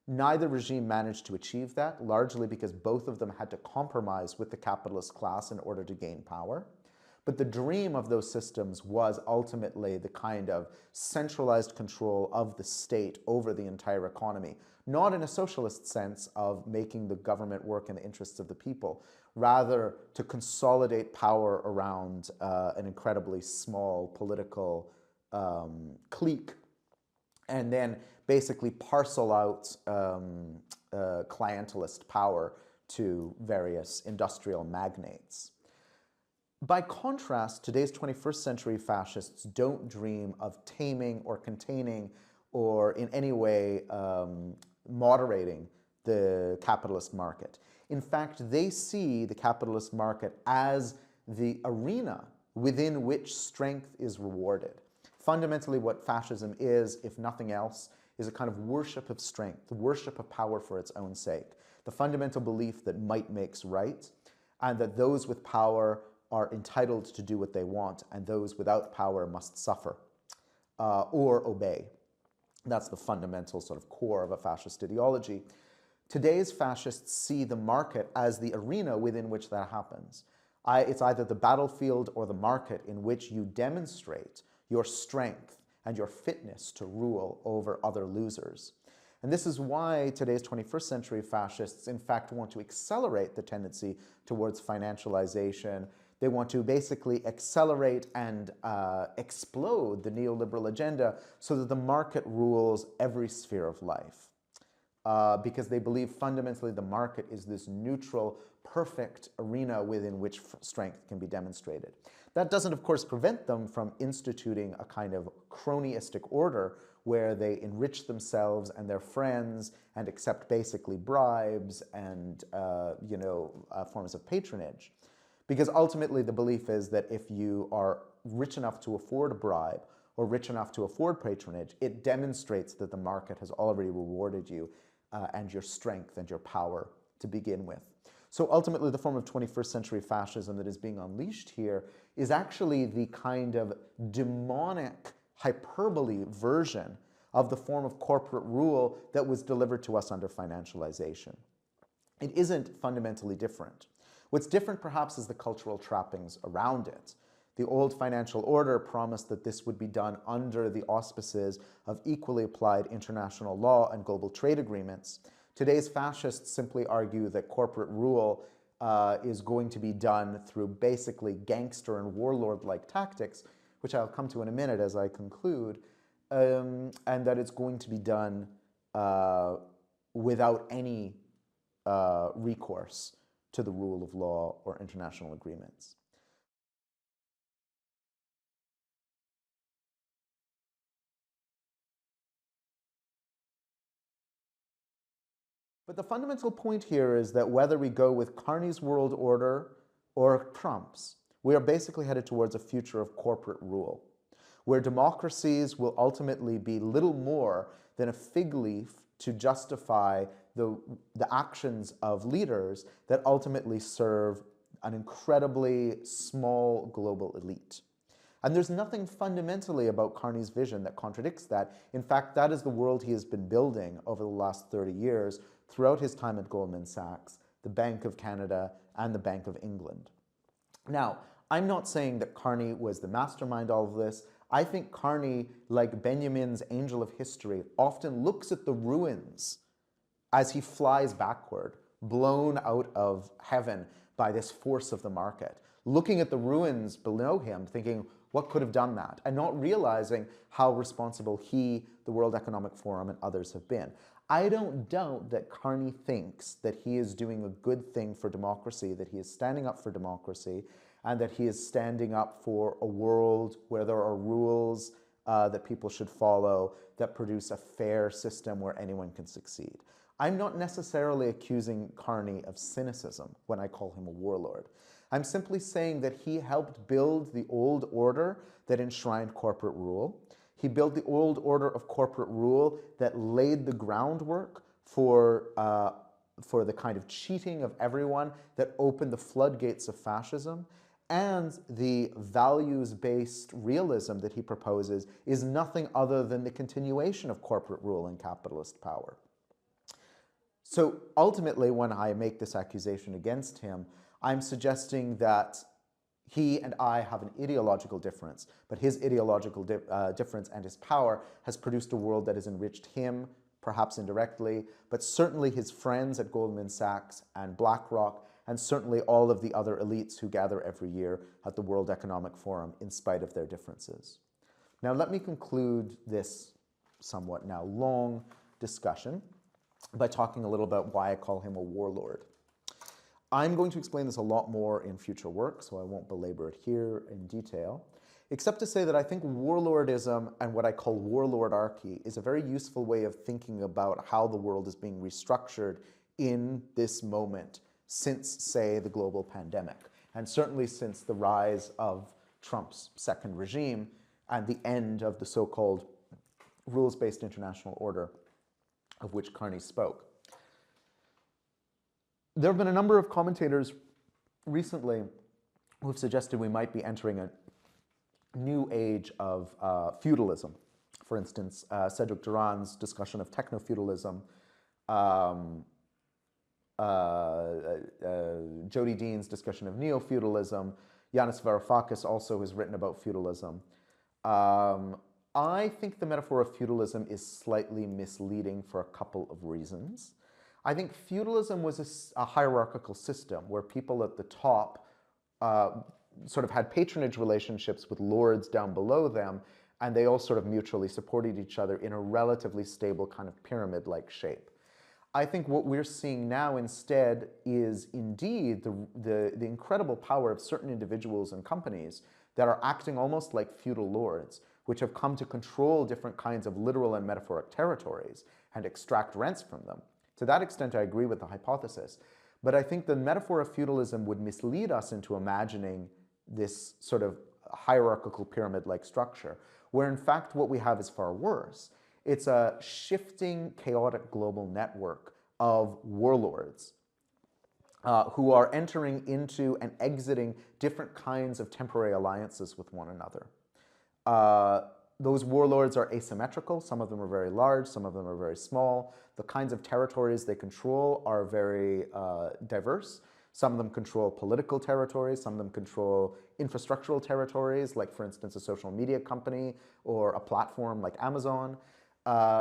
Neither regime managed to achieve that, largely because both of them had to compromise with the capitalist class in order to gain power. But the dream of those systems was ultimately the kind of centralized control of the state over the entire economy, not in a socialist sense of making the government work in the interests of the people, rather to consolidate power around an incredibly small political clique, and then basically parcel out clientelist power to various industrial magnates. By contrast, today's 21st century fascists don't dream of taming or containing or in any way moderating the capitalist market. In fact, they see the capitalist market as the arena within which strength is rewarded. Fundamentally, what fascism is, if nothing else, is a kind of worship of strength, the worship of power for its own sake, the fundamental belief that might makes right, and that those with power are entitled to do what they want, and those without power must suffer or obey. That's the fundamental sort of core of a fascist ideology. Today's fascists see the market as the arena within which that happens. It's either the battlefield or the market in which you demonstrate your strength and your fitness to rule over other losers. And this is why today's 21st century fascists, in fact, want to accelerate the tendency towards financialization. They want to basically accelerate and explode the neoliberal agenda so that the market rules every sphere of life. Because they believe fundamentally the market is this neutral, perfect arena within which strength can be demonstrated. That doesn't, of course, prevent them from instituting a kind of cronyistic order where they enrich themselves and their friends and accept basically bribes and forms of patronage. Because ultimately the belief is that if you are rich enough to afford a bribe or rich enough to afford patronage, it demonstrates that the market has already rewarded you and your strength and your power to begin with. So ultimately the form of 21st century fascism that is being unleashed here is actually the kind of demonic hyperbole version of the form of corporate rule that was delivered to us under financialization. It isn't fundamentally different. What's different perhaps is the cultural trappings around it. The old financial order promised that this would be done under the auspices of equally applied international law and global trade agreements. Today's fascists simply argue that corporate rule is going to be done through basically gangster and warlord-like tactics, which I'll come to in a minute as I conclude, and that it's going to be done without any recourse to the rule of law or international agreements. But the fundamental point here is that whether we go with Carney's world order or Trump's, we are basically headed towards a future of corporate rule, where democracies will ultimately be little more than a fig leaf to justify the actions of leaders that ultimately serve an incredibly small global elite. And there's nothing fundamentally about Carney's vision that contradicts that. In fact, that is the world he has been building over the last 30 years throughout his time at Goldman Sachs, the Bank of Canada, and the Bank of England. Now, I'm not saying that Carney was the mastermind of all of this. I think Carney, like Benjamin's angel of history, often looks at the ruins as he flies backward, blown out of heaven by this force of the market, looking at the ruins below him, thinking, what could have done that? And not realizing how responsible he, the World Economic Forum, and others have been. I don't doubt that Carney thinks that he is doing a good thing for democracy, that he is standing up for democracy, and that he is standing up for a world where there are rules that people should follow that produce a fair system where anyone can succeed. I'm not necessarily accusing Carney of cynicism when I call him a warlord. I'm simply saying that he helped build the old order that enshrined corporate rule. He built the old order of corporate rule that laid the groundwork for the kind of cheating of everyone that opened the floodgates of fascism. And the values-based realism that he proposes is nothing other than the continuation of corporate rule and capitalist power. So ultimately, when I make this accusation against him, I'm suggesting that he and I have an ideological difference, but his ideological difference and his power has produced a world that has enriched him, perhaps indirectly, but certainly his friends at Goldman Sachs and BlackRock, and certainly all of the other elites who gather every year at the World Economic Forum in spite of their differences. Now let me conclude this somewhat now long discussion by talking a little about why I call him a warlord. I'm going to explain this a lot more in future work, so I won't belabor it here in detail, except to say that I think warlordism and what I call warlordarchy is a very useful way of thinking about how the world is being restructured in this moment since, say, the global pandemic, and certainly since the rise of Trump's second regime and the end of the so-called rules-based international order of which Carney spoke. There have been a number of commentators recently who have suggested we might be entering a new age of feudalism. For instance, Cedric Durand's discussion of techno-feudalism, Jody Dean's discussion of neo-feudalism, Yanis Varoufakis also has written about feudalism. I think the metaphor of feudalism is slightly misleading for a couple of reasons. I think feudalism was a hierarchical system where people at the top sort of had patronage relationships with lords down below them, and they all sort of mutually supported each other in a relatively stable kind of pyramid-like shape. I think what we're seeing now instead is indeed the incredible power of certain individuals and companies that are acting almost like feudal lords, which have come to control different kinds of literal and metaphoric territories and extract rents from them. To that extent, I agree with the hypothesis. But I think the metaphor of feudalism would mislead us into imagining this sort of hierarchical pyramid-like structure, where in fact what we have is far worse. It's a shifting, chaotic global network of warlords who are entering into and exiting different kinds of temporary alliances with one another. Those warlords are asymmetrical. Some of them are very large, some of them are very small. The kinds of territories they control are very diverse. Some of them control political territories, some of them control infrastructural territories, like for instance a social media company or a platform like Amazon.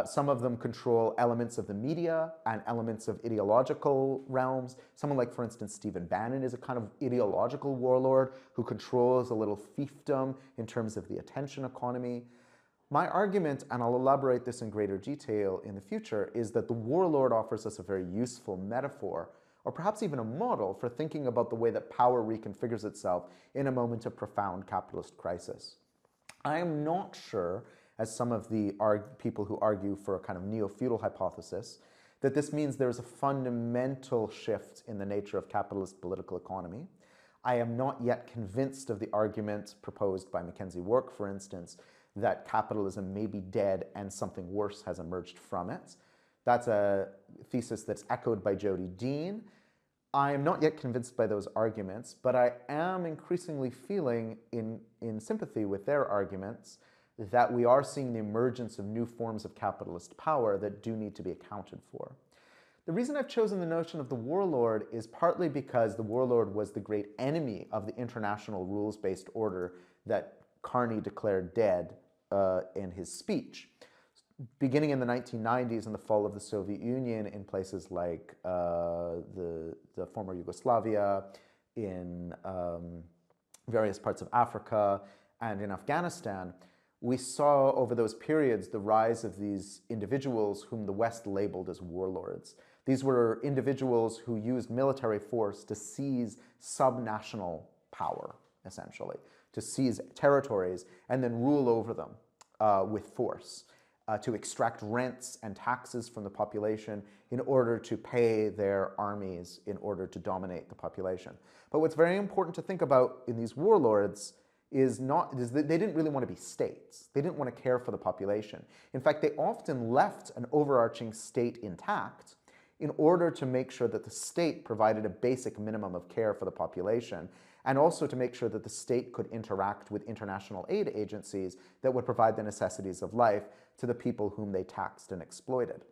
Some of them control elements of the media and elements of ideological realms. Someone like, for instance, Stephen Bannon is a kind of ideological warlord who controls a little fiefdom in terms of the attention economy. My argument, and I'll elaborate this in greater detail in the future, is that the warlord offers us a very useful metaphor, or perhaps even a model, for thinking about the way that power reconfigures itself in a moment of profound capitalist crisis. I am not sure, as some of the people who argue for a kind of neo-feudal hypothesis, that this means there is a fundamental shift in the nature of capitalist political economy. I am not yet convinced of the argument proposed by Mackenzie Wark, for instance, that capitalism may be dead and something worse has emerged from it. That's a thesis that's echoed by Jody Dean. I am not yet convinced by those arguments, but I am increasingly feeling in sympathy with their arguments that we are seeing the emergence of new forms of capitalist power that do need to be accounted for. The reason I've chosen the notion of the warlord is partly because the warlord was the great enemy of the international rules-based order that Carney declared dead in his speech. Beginning in the 1990s and the fall of the Soviet Union in places like the former Yugoslavia, in various parts of Africa, and in Afghanistan, we saw over those periods the rise of these individuals whom the West labeled as warlords. These were individuals who used military force to seize subnational power, essentially, to seize territories and then rule over them with force, to extract rents and taxes from the population in order to pay their armies in order to dominate the population. But what's very important to think about in these warlords is that they didn't really want to be states. They didn't want to care for the population. In fact, they often left an overarching state intact in order to make sure that the state provided a basic minimum of care for the population, and also to make sure that the state could interact with international aid agencies that would provide the necessities of life to the people whom they taxed and exploited.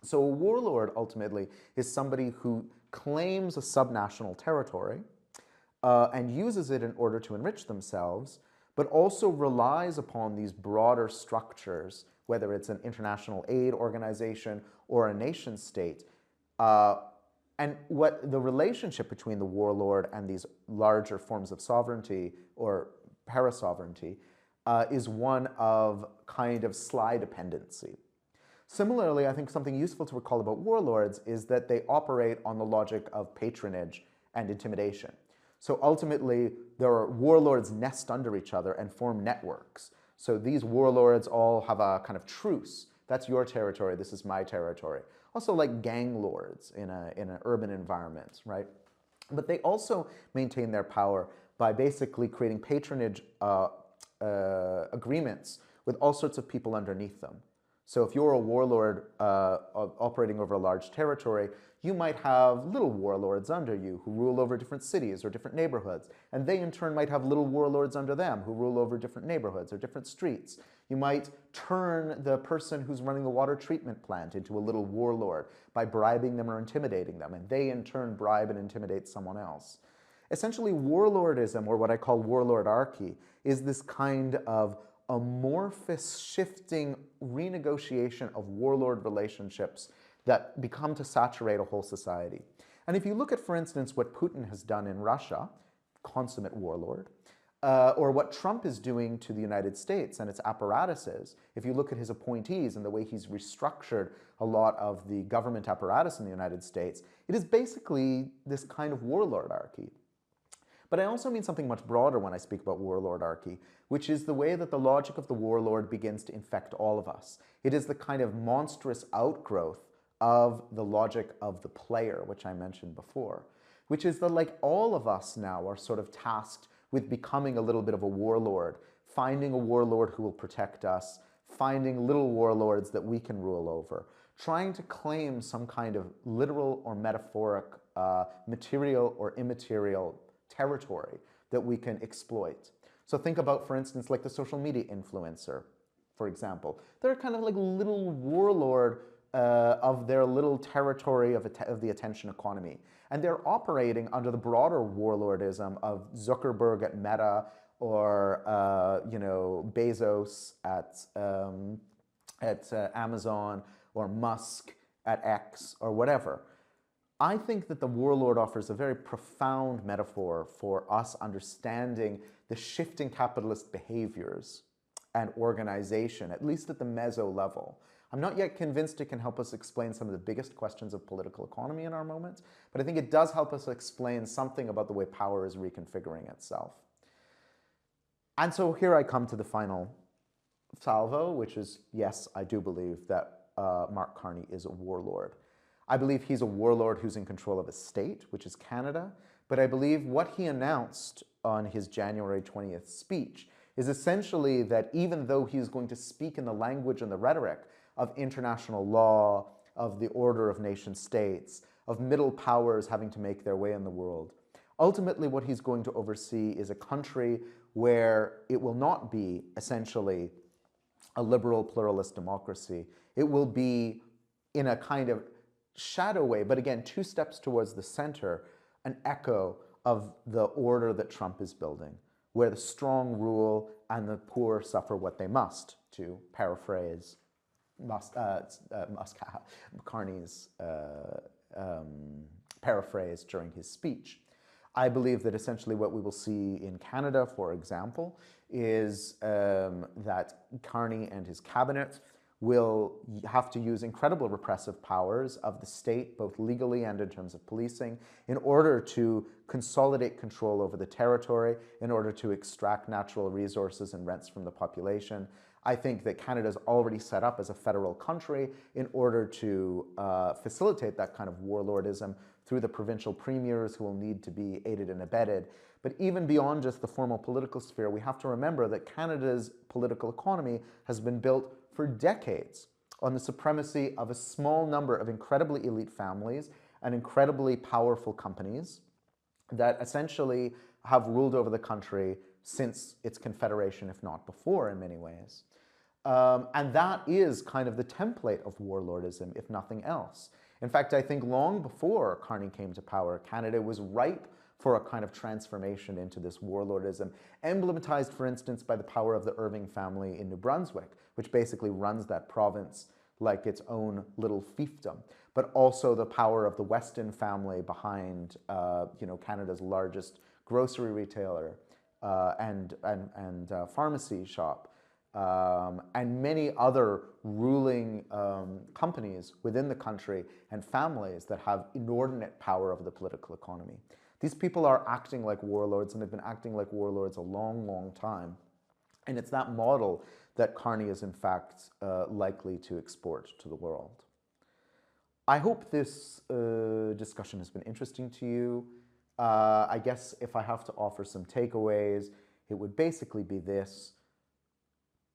So a warlord ultimately is somebody who claims a subnational territory and uses it in order to enrich themselves, but also relies upon these broader structures, whether it's an international aid organization or a nation state. And what the relationship between the warlord and these larger forms of sovereignty or para-sovereignty is one of kind of sly dependency. Similarly, I think something useful to recall about warlords is that they operate on the logic of patronage and intimidation. So ultimately, their warlords nest under each other and form networks. So these warlords all have a kind of truce. That's your territory, this is my territory. Also like gang lords in an urban environment, right? But they also maintain their power by basically creating patronage agreements with all sorts of people underneath them. So if you're a warlord operating over a large territory, you might have little warlords under you who rule over different cities or different neighborhoods, and they in turn might have little warlords under them who rule over different neighborhoods or different streets. You might turn the person who's running the water treatment plant into a little warlord by bribing them or intimidating them, and they in turn bribe and intimidate someone else. Essentially, warlordism, or what I call warlordarchy, is this kind of amorphous, shifting renegotiation of warlord relationships that become to saturate a whole society. And if you look at, for instance, what Putin has done in Russia, consummate warlord, or what Trump is doing to the United States and its apparatuses, if you look at his appointees and the way he's restructured a lot of the government apparatus in the United States, it is basically this kind of warlordarchy. But I also mean something much broader when I speak about warlordarchy, which is the way that the logic of the warlord begins to infect all of us. It is the kind of monstrous outgrowth of the logic of the player, which I mentioned before, which is that like all of us now are sort of tasked with becoming a little bit of a warlord, finding a warlord who will protect us, finding little warlords that we can rule over, trying to claim some kind of literal or metaphoric, material or immaterial territory that we can exploit. So think about, for instance, like the social media influencer, for example. They're kind of like little warlord of their little territory of the attention economy. And they're operating under the broader warlordism of Zuckerberg at Meta or Bezos at Amazon or Musk at X or whatever. I think that the warlord offers a very profound metaphor for us understanding the shifting capitalist behaviors and organization, at least at the meso level. I'm not yet convinced it can help us explain some of the biggest questions of political economy in our moment, but I think it does help us explain something about the way power is reconfiguring itself. And so here I come to the final salvo, which is, yes, I do believe that Mark Carney is a warlord. I believe he's a warlord who's in control of a state, which is Canada, but I believe what he announced on his January 20th speech is essentially that even though he's going to speak in the language and the rhetoric of international law, of the order of nation states, of middle powers having to make their way in the world, ultimately what he's going to oversee is a country where it will not be essentially a liberal pluralist democracy. It will be in a kind of shadow way, but again, 2 steps towards the center, an echo of the order that Trump is building, where the strong rule and the poor suffer what they must, to paraphrase Carney's paraphrase during his speech. I believe that essentially what we will see in Canada, for example, is that Carney and his cabinet will have to use incredible repressive powers of the state, both legally and in terms of policing, in order to consolidate control over the territory, in order to extract natural resources and rents from the population. I think that Canada is already set up as a federal country in order to facilitate that kind of warlordism through the provincial premiers who will need to be aided and abetted. But even beyond just the formal political sphere, we have to remember that Canada's political economy has been built for decades on the supremacy of a small number of incredibly elite families and incredibly powerful companies that essentially have ruled over the country since its confederation, if not before, in many ways. And that is kind of the template of warlordism, if nothing else. In fact, I think long before Carney came to power, Canada was ripe for a kind of transformation into this warlordism, emblematized, for instance, by the power of the Irving family in New Brunswick, which basically runs that province like its own little fiefdom, but also the power of the Weston family behind Canada's largest grocery retailer and pharmacy shop, and many other ruling companies within the country and families that have inordinate power over the political economy. These people are acting like warlords and have been acting like warlords a long, long time. And it's that model that Carney is in fact likely to export to the world. I hope this discussion has been interesting to you. I guess if I have to offer some takeaways, it would basically be this.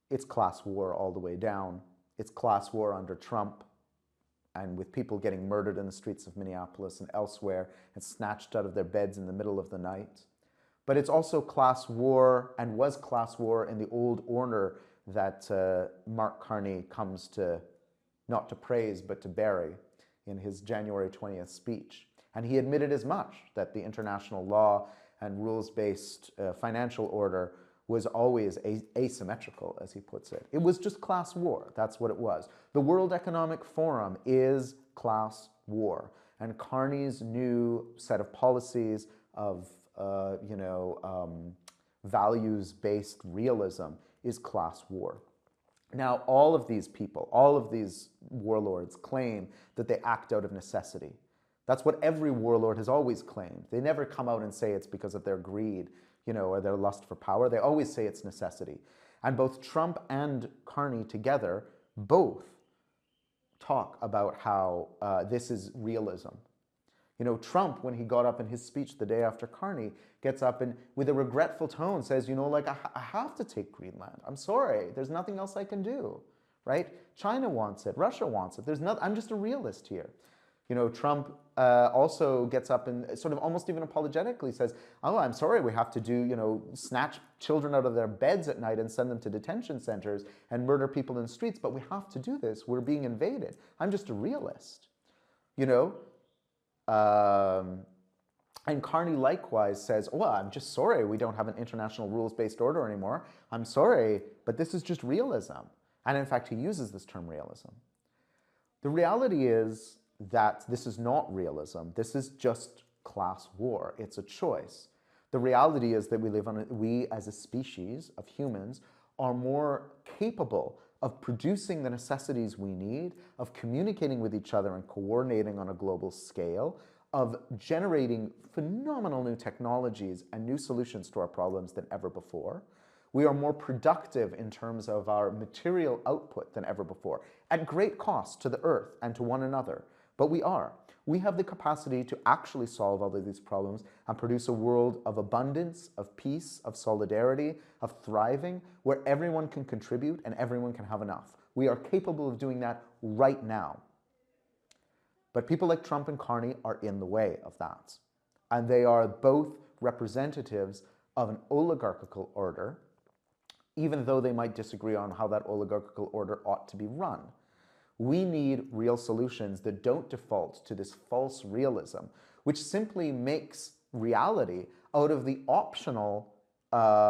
It's class war all the way down. It's class war under Trump, and with people getting murdered in the streets of Minneapolis and elsewhere and snatched out of their beds in the middle of the night. But it's also class war, and was class war in the old order that Mark Carney comes to, not to praise, but to bury in his January 20th speech. And he admitted as much, that the international law and rules-based financial order was always asymmetrical, as he puts it. It was just class war. That's what it was. The World Economic Forum is class war. And Carney's new set of policies of values-based realism is class war. Now, all of these people, all of these warlords claim that they act out of necessity. That's what every warlord has always claimed. They never come out and say it's because of their greed, or their lust for power. They always say it's necessity. And both Trump and Carney together both talk about how this is realism. Trump, when he got up in his speech the day after Carney, gets up and with a regretful tone says, I have to take Greenland. I'm sorry, there's nothing else I can do, right? China wants it, Russia wants it. I'm just a realist here. Trump also gets up and sort of almost even apologetically says, oh, I'm sorry, we have to do, snatch children out of their beds at night and send them to detention centers and murder people in the streets, but we have to do this. We're being invaded. I'm just a realist, And Carney likewise says, well, I'm just sorry we don't have an international rules-based order anymore. I'm sorry, but this is just realism. And in fact, he uses this term realism. The reality is that this is not realism. This is just class war. It's a choice. The reality is that we as a species of humans are more capable of producing the necessities we need, of communicating with each other and coordinating on a global scale, of generating phenomenal new technologies and new solutions to our problems than ever before. We are more productive in terms of our material output than ever before, at great cost to the earth and to one another. But we are. We have the capacity to actually solve all of these problems and produce a world of abundance, of peace, of solidarity, of thriving, where everyone can contribute and everyone can have enough. We are capable of doing that right now. But people like Trump and Carney are in the way of that. And they are both representatives of an oligarchical order, even though they might disagree on how that oligarchical order ought to be run. We need real solutions that don't default to this false realism, which simply makes reality out of the optional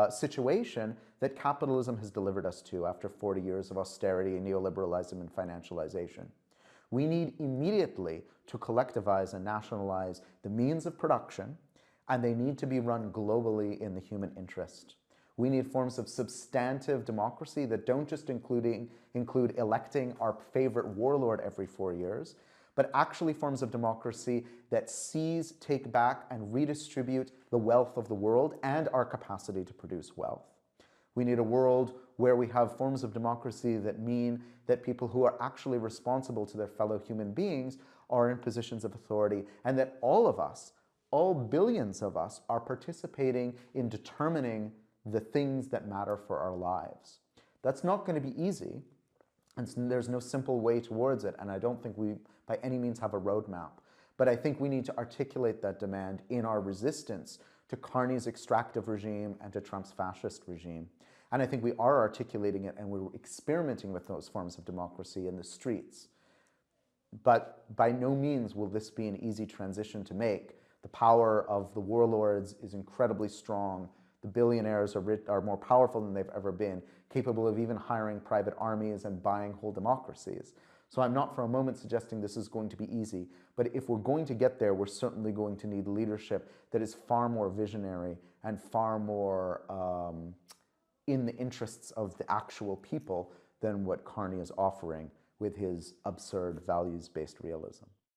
situation that capitalism has delivered us to after 40 years of austerity, neoliberalism, and financialization. We need immediately to collectivize and nationalize the means of production, and they need to be run globally in the human interest. We need forms of substantive democracy that don't just include electing our favorite warlord every 4 years, but actually forms of democracy that seize, take back, and redistribute the wealth of the world and our capacity to produce wealth. We need a world where we have forms of democracy that mean that people who are actually responsible to their fellow human beings are in positions of authority, and that all of us, all billions of us, are participating in determining the things that matter for our lives. That's not going to be easy, and there's no simple way towards it, and I don't think we by any means have a roadmap. But I think we need to articulate that demand in our resistance to Carney's extractive regime and to Trump's fascist regime. And I think we are articulating it, and we're experimenting with those forms of democracy in the streets. But by no means will this be an easy transition to make. The power of the warlords is incredibly strong. The billionaires are more powerful than they've ever been, capable of even hiring private armies and buying whole democracies. So I'm not for a moment suggesting this is going to be easy, but if we're going to get there, we're certainly going to need leadership that is far more visionary and far more in the interests of the actual people than what Carney is offering with his absurd values-based realism.